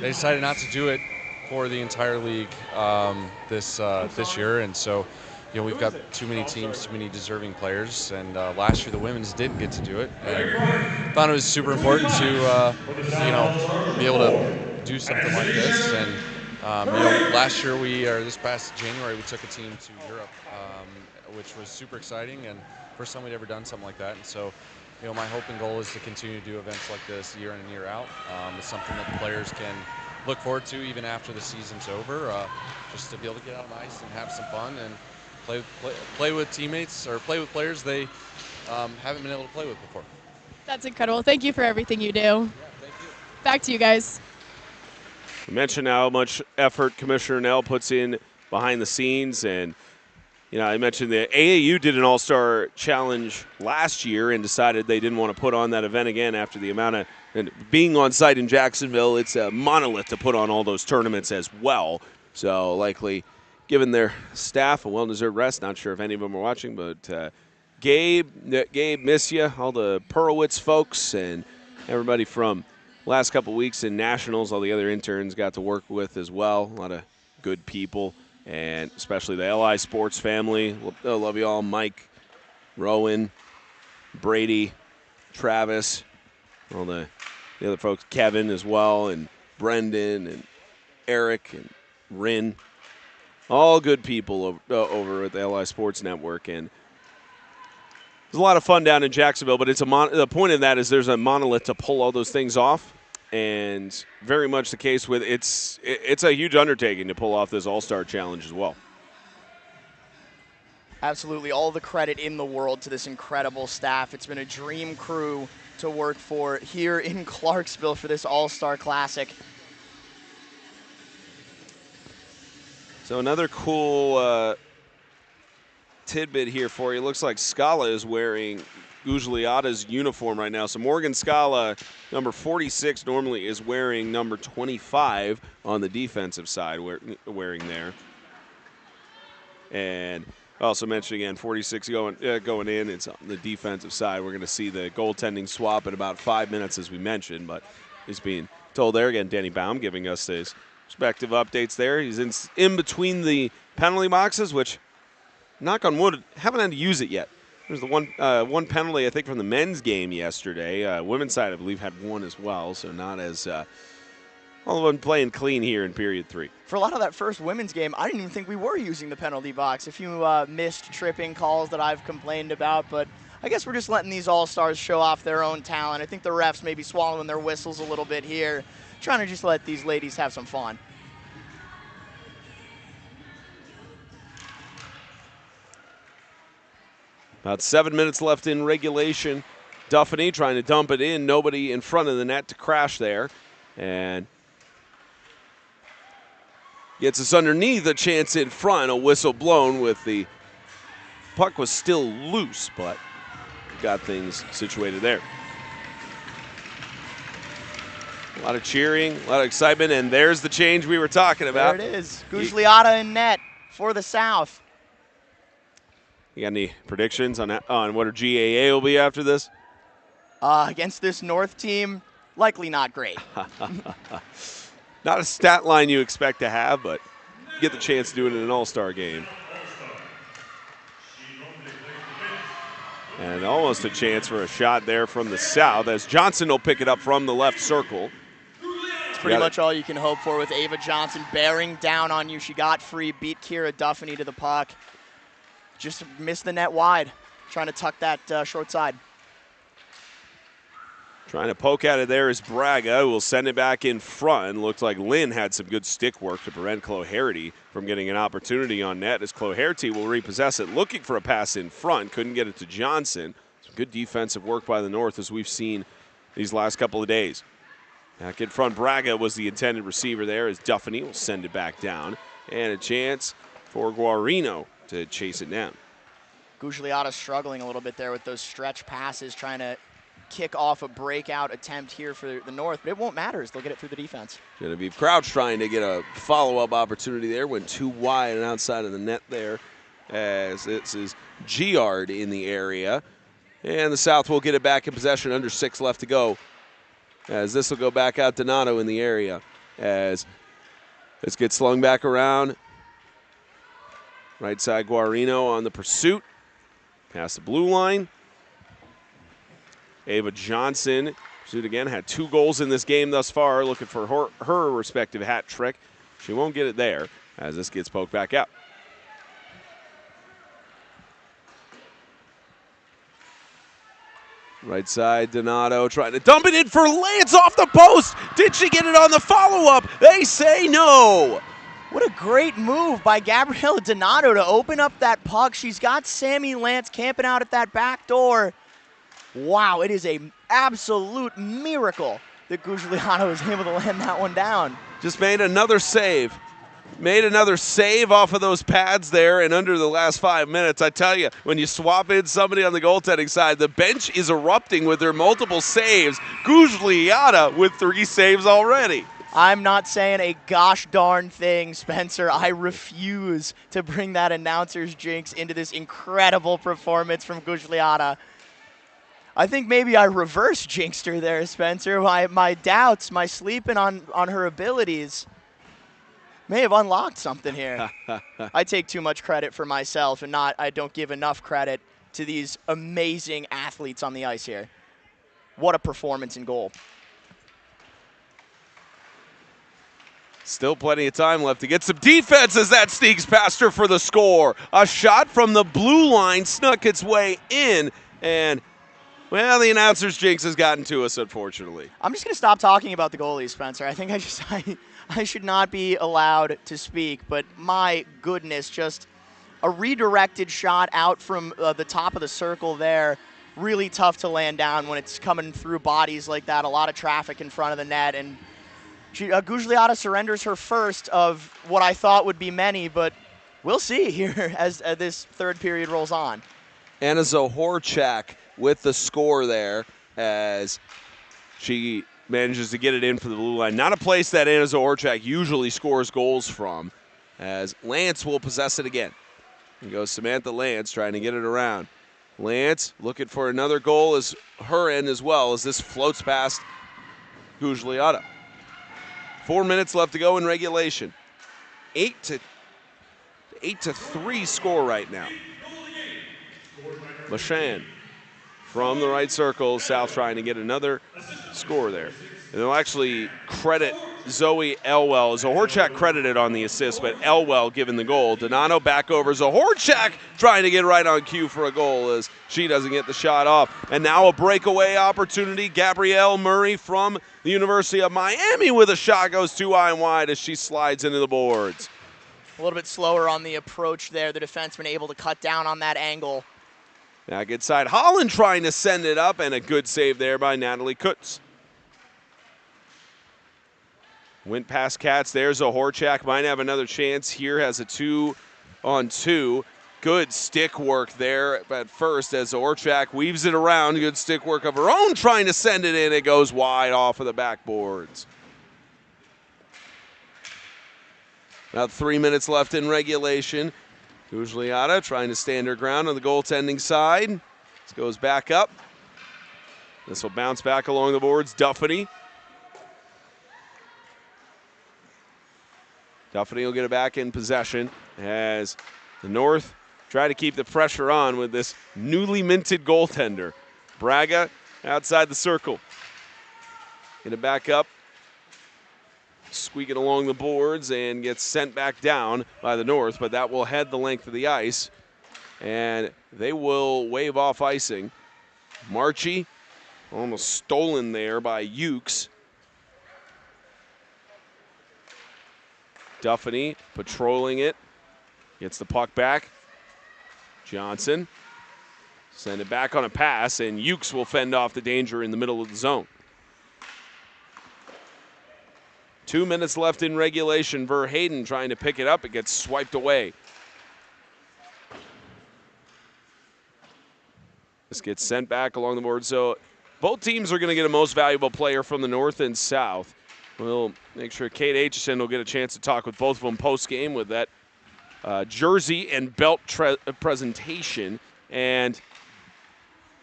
they decided not to do it for the entire league this year, and so we've got too many teams, too many deserving players, and last year the women's didn't get to do it, and thought it was super important to be able to do something like this. And last year this past January we took a team to Europe, which was super exciting and first time we'd ever done something like that. And so my hope and goal is to continue to do events like this year in and year out. It's something that the players can look forward to even after the season's over, just to be able to get out on ice and have some fun and play with teammates or play with players they haven't been able to play with before. That's incredible. Thank you for everything you do. Yeah, thank you. Back to you guys. We mentioned how much effort Commissioner Nell puts in behind the scenes, and I mentioned the AAU did an All-Star Challenge last year and decided they didn't want to put on that event again after the amount of and being on site in Jacksonville. It's a monolith to put on all those tournaments as well. So likely giving their staff a well-deserved rest. Not sure if any of them are watching, but Gabe, miss you. All the Perowitz folks and everybody from last couple weeks in Nationals, all the other interns got to work with as well. A lot of good people, and especially the LI Sports family. I love you all. Mike, Rowan, Brady, Travis, all the other folks, Kevin as well, and Brendan and Eric and Rin. All good people over at the LI Sports Network. And there's a lot of fun down in Jacksonville, but the point of that is there's a monolith to pull all those things off. And very much the case with it's a huge undertaking to pull off this All-Star Challenge as well. Absolutely, all the credit in the world to this incredible staff. It's been a dream crew to work for here in Clarksville for this All-Star Classic. So another cool tidbit here for you. Looks like Scala is wearing Guglielmo's uniform right now. So Morgan Scala, number 46, normally is wearing number 25 on the defensive side, wearing there. And also mention again, 46 going in. It's on the defensive side. We're going to see the goaltending swap in about 5 minutes, as we mentioned. But he's being told there again. Danny Baum giving us his respective updates there. He's in between the penalty boxes, which, knock on wood, haven't had to use it yet. There's the one penalty, I think, from the men's game yesterday. Women's side, I believe, had one as well, so not as All of them playing clean here in period 3. For a lot of that first women's game, I didn't even think we were using the penalty box. A few missed tripping calls that I've complained about, but I guess we're just letting these all-stars show off their own talent. I think the refs may be swallowing their whistles a little bit here, trying to just let these ladies have some fun. About 7 minutes left in regulation. Duffany trying to dump it in. Nobody in front of the net to crash there. And gets us underneath, a chance in front. A whistle blown with the puck was still loose, but got things situated there. A lot of cheering, a lot of excitement, and there's the change we were talking about. There it is. Gugliotta in net for the South. You got any predictions on what her GAA will be after this? Against this North team, likely not great. Not a stat line you expect to have, but you get the chance to do it in an all-star game. And almost a chance for a shot there from the South as Johnson will pick it up from the left circle. It's pretty much all you can hope for with Ava Johnson bearing down on you. She got free, beat Kira Duffany to the puck. Just missed the net wide, trying to tuck that short side. Trying to poke at it there is Braga, who will send it back in front. Looks like Lynn had some good stick work to prevent Cloherty from getting an opportunity on net as Cloherty will repossess it, looking for a pass in front. Couldn't get it to Johnson. Some good defensive work by the North as we've seen these last couple of days. Back in front, Braga was the intended receiver there as Duffany will send it back down. And a chance for Guarino to chase it down. Gugliotta struggling a little bit there with those stretch passes, trying to kick off a breakout attempt here for the North, but it won't matter as they'll get it through the defense. Genevieve Crouch trying to get a follow-up opportunity there, went too wide and outside of the net there as this is Giard in the area. And the South will get it back in possession, under 6 left to go, as this will go back out Donato in the area as this gets slung back around. Right side Guarino on the pursuit, past the blue line. Ava Johnson, pursued again, had 2 goals in this game thus far, looking for her respective hat trick. She won't get it there as this gets poked back out. Right side, Donato trying to dump it in for Lance off the post. Did she get it on the follow-up? They say no. What a great move by Gabriella Donato to open up that puck. She's got Sammy Lance camping out at that back door. Wow, it is an absolute miracle that Gugliotta was able to land that one down. Just made another save. Made another save off of those pads there and under the last 5 minutes. I tell you, when you swap in somebody on the goaltending side, the bench is erupting with their multiple saves. Gugliotta with 3 saves already. I'm not saying a gosh darn thing, Spencer. I refuse to bring that announcer's jinx into this incredible performance from Gugliotta. I think maybe I reverse jinxed her there, Spencer. My doubts, my sleeping on her abilities may have unlocked something here. I take too much credit for myself and I don't give enough credit to these amazing athletes on the ice here. What a performance in goal. Still plenty of time left to get some defense as that sneaks past her for the score. A shot from the blue line snuck its way in, and well, the announcer's jinx has gotten to us, unfortunately. I'm just going to stop talking about the goalie, Spencer. I think I should not be allowed to speak, but my goodness, just a redirected shot out from the top of the circle there. Really tough to land down when it's coming through bodies like that. A lot of traffic in front of the net, and Gugliotta surrenders her first of what I thought would be many, but we'll see here as this third period rolls on. Anna Zohorchak with the score there as she manages to get it in for the blue line. Not a place that Anna Zohorchak usually scores goals from, as Lance will possess it again. And goes Samantha Lance trying to get it around. Lance looking for another goal as her end as well as this floats past Gugliotta. 4 minutes left to go in regulation. 8-3 score right now. Lashan from the right circle, South trying to get another score there. And they'll actually credit Zoe Elwell. Zahorchak credited on the assist, but Elwell given the goal. Donato back over. Zahorchak trying to get right on cue for a goal as she doesn't get the shot off. And now a breakaway opportunity. Gabrielle Murray from the University of Miami with a shot, goes too high and wide as she slides into the boards. A little bit slower on the approach there. The defenseman able to cut down on that angle. Back inside. Holland trying to send it up, and a good save there by Natalie Kutz. Went past Katz there. Zahorchak might have another chance here. Has a 2-on-2. Good stick work there at first as Zahorchak weaves it around. Good stick work of her own trying to send it in. It goes wide off of the backboards. About 3 minutes left in regulation. Guzliata trying to stand her ground on the goaltending side. This goes back up. This will bounce back along the boards. Duffany. Duffany will get it back in possession as the North try to keep the pressure on with this newly minted goaltender. Braga outside the circle. Get it back up. Squeak it along the boards and gets sent back down by the North, but that will head the length of the ice. And they will wave off icing. Marchie almost stolen there by Ukes. Duffany patrolling it. Gets the puck back. Johnson. Send it back on a pass, and Ukes will fend off the danger in the middle of the zone. 2 minutes left in regulation. Verheyden trying to pick it up. It gets swiped away. This gets sent back along the board. So both teams are going to get a most valuable player from the North and South. We'll make sure Kate Aitchison will get a chance to talk with both of them post-game with that jersey and belt presentation. And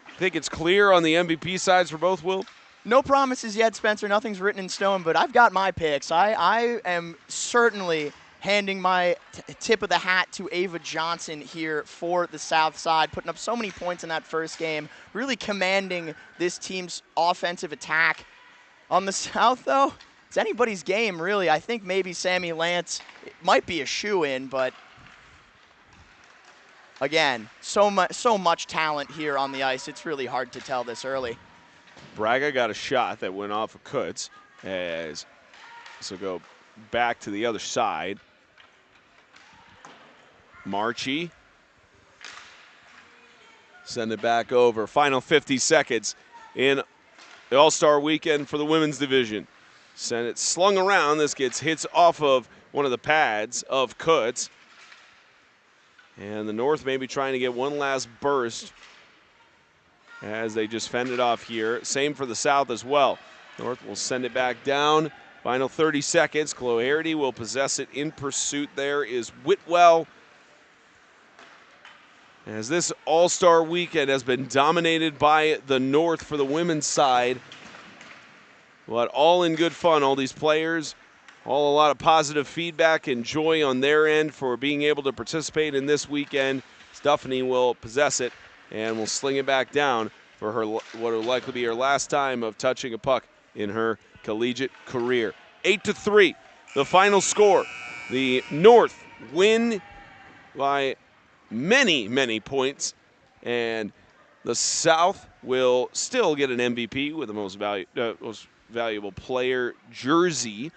I think it's clear on the MVP sides for both, Will? No promises yet, Spencer. Nothing's written in stone, but I've got my picks. I am certainly handing my tip of the hat to Ava Johnson here for the South side, putting up so many points in that first game, really commanding this team's offensive attack. On the South, though, it's anybody's game, really. I think maybe Sammy Lance might be a shoo-in, but again, so much talent here on the ice. It's really hard to tell this early. Braga got a shot that went off of Kutz. As this will go back to the other side. Marchie. Send it back over. Final 50 seconds in the All-Star weekend for the women's division. Send it slung around. This gets hits off of one of the pads of Kutz. And the North may be trying to get one last burst as they just fend it off here. Same for the South as well. North will send it back down. Final 30 seconds. Cloherty will possess it in pursuit. There is Whitwell. As this All-Star weekend has been dominated by the North for the women's side. But all in good fun, all these players. All a lot of positive feedback and joy on their end for being able to participate in this weekend. Duffany will possess it and will sling it back down for her what will likely be her last time of touching a puck in her collegiate career. 8-3, the final score. The North win by many, many points, and the South will still get an MVP with the most valuable player jersey.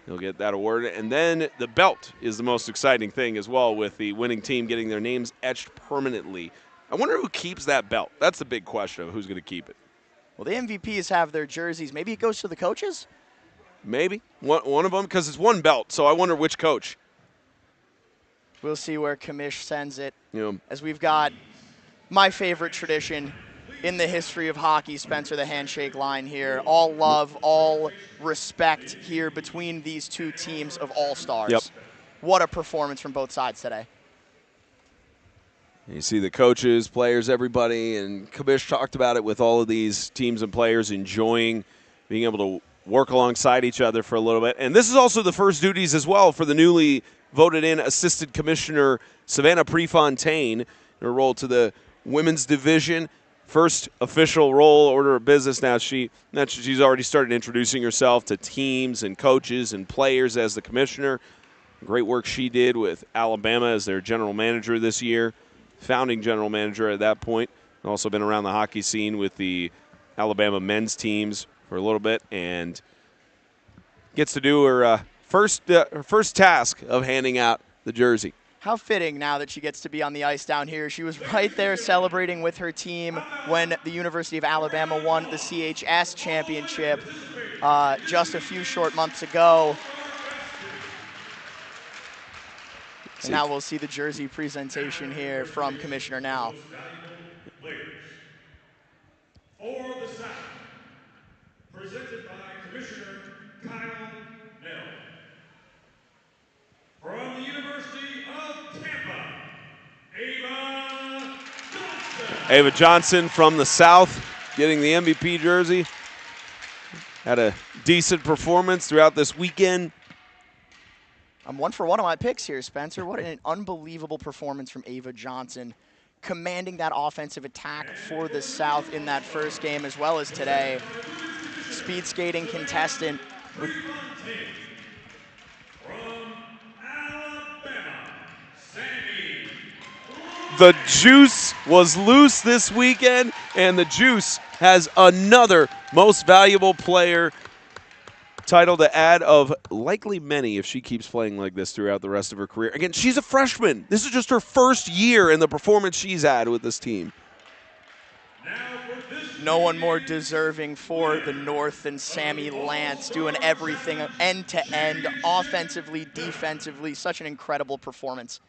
He'll get that award. And then the belt is the most exciting thing as well, with the winning team getting their names etched permanently. I wonder who keeps that belt. That's the big question of who's going to keep it. Well, the MVPs have their jerseys. Maybe it goes to the coaches? Maybe. One of them, because it's one belt, so I wonder which coach. We'll see where Commish sends it. Yeah. As we've got my favorite tradition in the history of hockey, Spencer, the handshake line here. All love, all respect here between these two teams of all-stars. Yep. What a performance from both sides today. You see the coaches, players, everybody, and Kabish talked about it with all of these teams and players enjoying being able to work alongside each other for a little bit. And this is also the first duties as well for the newly voted in Assistant Commissioner Savannah Prefontaine in her role to the women's division. first official role, order of business. Now she's already started introducing herself to teams and coaches and players as the commissioner. Great work she did with Alabama as their general manager this year, founding general manager at that point. Also been around the hockey scene with the Alabama men's teams for a little bit, and gets to do her first task of handing out the jersey. How fitting now that she gets to be on the ice down here. She was right there celebrating with her team when the University of Alabama won the CHS championship just a few short months ago. And now we'll see the jersey presentation here from Commissioner Now. For the South, presented by Commissioner Kyle Nell. From the University of Tampa, Ava Johnson. Ava Johnson from the South getting the MVP jersey. Had a decent performance throughout this weekend. I'm 1 for 1 on my picks here, Spencer. What an unbelievable performance from Ava Johnson, commanding that offensive attack for the South in that first game as well as today. Speed skating contestant. From Alabama, Sammy. The juice was loose this weekend, and the juice has another most valuable player title to add of likely many if she keeps playing like this throughout the rest of her career. Again, she's a freshman. This is just her first year in the performance she's had with this team. No one more deserving for the North than Sammy Lance, doing everything end to end, offensively, defensively. Such an incredible performance.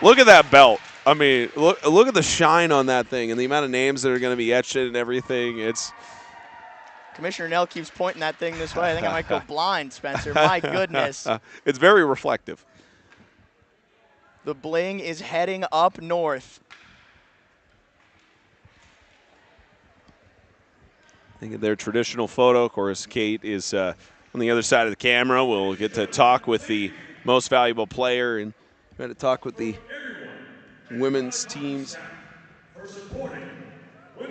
Look at that belt. I mean, look at the shine on that thing and the amount of names that are going to be etched and everything. It's Commissioner Nell keeps pointing that thing this way. I think I might go blind, Spencer. My goodness. It's very reflective. The bling is heading up north. I think of their traditional photo. Of course, Kate is on the other side of the camera. We'll get to talk with the most valuable player and try to talk with the women's teams.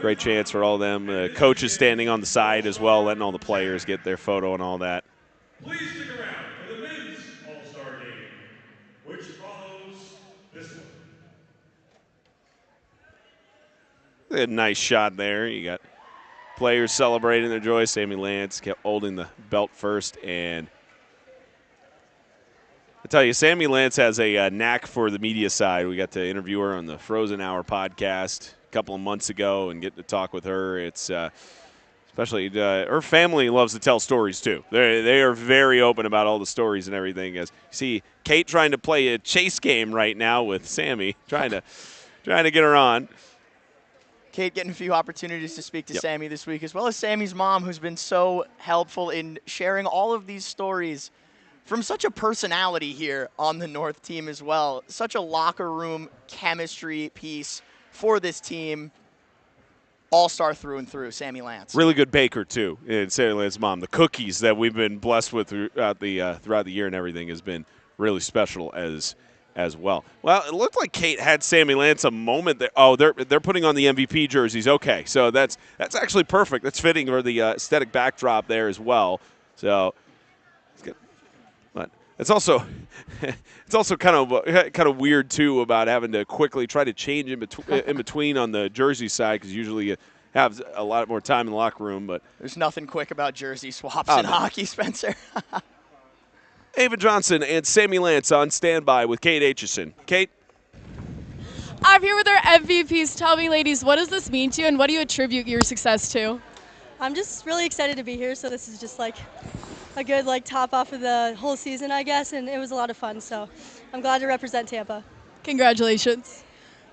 Great chance for all of them. Coaches standing on the side as well, letting all the players get their photo and all that. Please stick around for the men's All-Star game, which follows this one. A nice shot there. You got players celebrating their joy. Sammy Lance kept holding the belt first. And I tell you, Sammy Lance has a knack for the media side. We got to interview her on the Frozen Hour podcast couple of months ago and get to talk with her. It's especially her family loves to tell stories too. They are very open about all the stories and everything. As you see Kate trying to play a chase game right now with Sammy, trying to get her on. Kate getting a few opportunities to speak to Sammy this week, as well as Sammy's mom, who's been so helpful in sharing all of these stories from such a personality here on the North team as well. Such a locker room chemistry piece for this team. All-star through and through, Sammy Lance. Really good baker, too, and Sammy Lance's mom. The cookies that we've been blessed with throughout the year and everything has been really special as well. Well, it looked like Kate had Sammy Lance a moment there. Oh, they're putting on the MVP jerseys. Okay, so that's actually perfect. That's fitting for the aesthetic backdrop there as well. So it's good. But it's also kind of weird too about having to quickly try to change in between on the jersey side, because usually you have a lot more time in the locker room. But there's nothing quick about jersey swaps in hockey, Spencer. Ava Johnson and Sammy Lance on standby with Kate Aitchison. Kate? I'm here with our MVPs. Tell me, ladies, what does this mean to you, and what do you attribute your success to? I'm just really excited to be here, so this is just like a good top off of the whole season, I guess, and it was a lot of fun, so I'm glad to represent Tampa. Congratulations.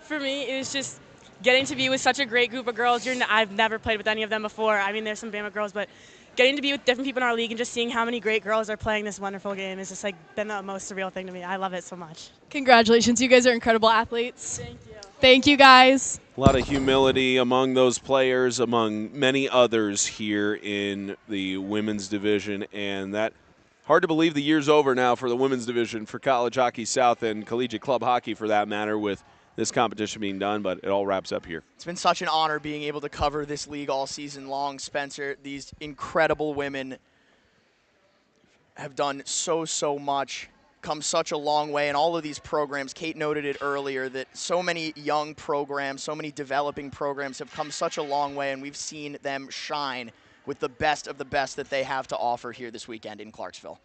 For me, it was just getting to be with such a great group of girls. I've never played with any of them before. I mean, there's some Bama girls, but getting to be with different people in our league and just seeing how many great girls are playing this wonderful game is just been the most surreal thing to me. I love it so much. Congratulations. You guys are incredible athletes. Thank you. Thank you, guys. A lot of humility among those players, among many others here in the women's division, and that hard to believe the year's over now for the women's division for College Hockey South and Collegiate Club Hockey for that matter, with this competition being done, but it all wraps up here. It's been such an honor being able to cover this league all season long, Spencer. These incredible women have done so much, come such a long way, and all of these programs, Kate noted it earlier, that so many young programs, so many developing programs have come such a long way, and we've seen them shine with the best of the best that they have to offer here this weekend in Clarksville.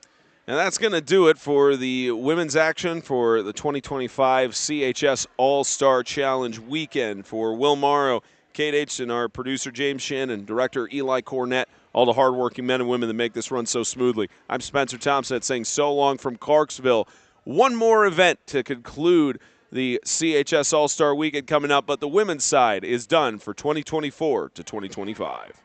And that's going to do it for the women's action for the 2025 CHS All-Star Challenge weekend. For Will Morrow, Kate Aitchison, our producer James Shannon, director Eli Cornett, all the hardworking men and women that make this run so smoothly. I'm Spencer Thompson saying so long from Clarksville. One more event to conclude the CHS All-Star Weekend coming up, but the women's side is done for 2024 to 2025.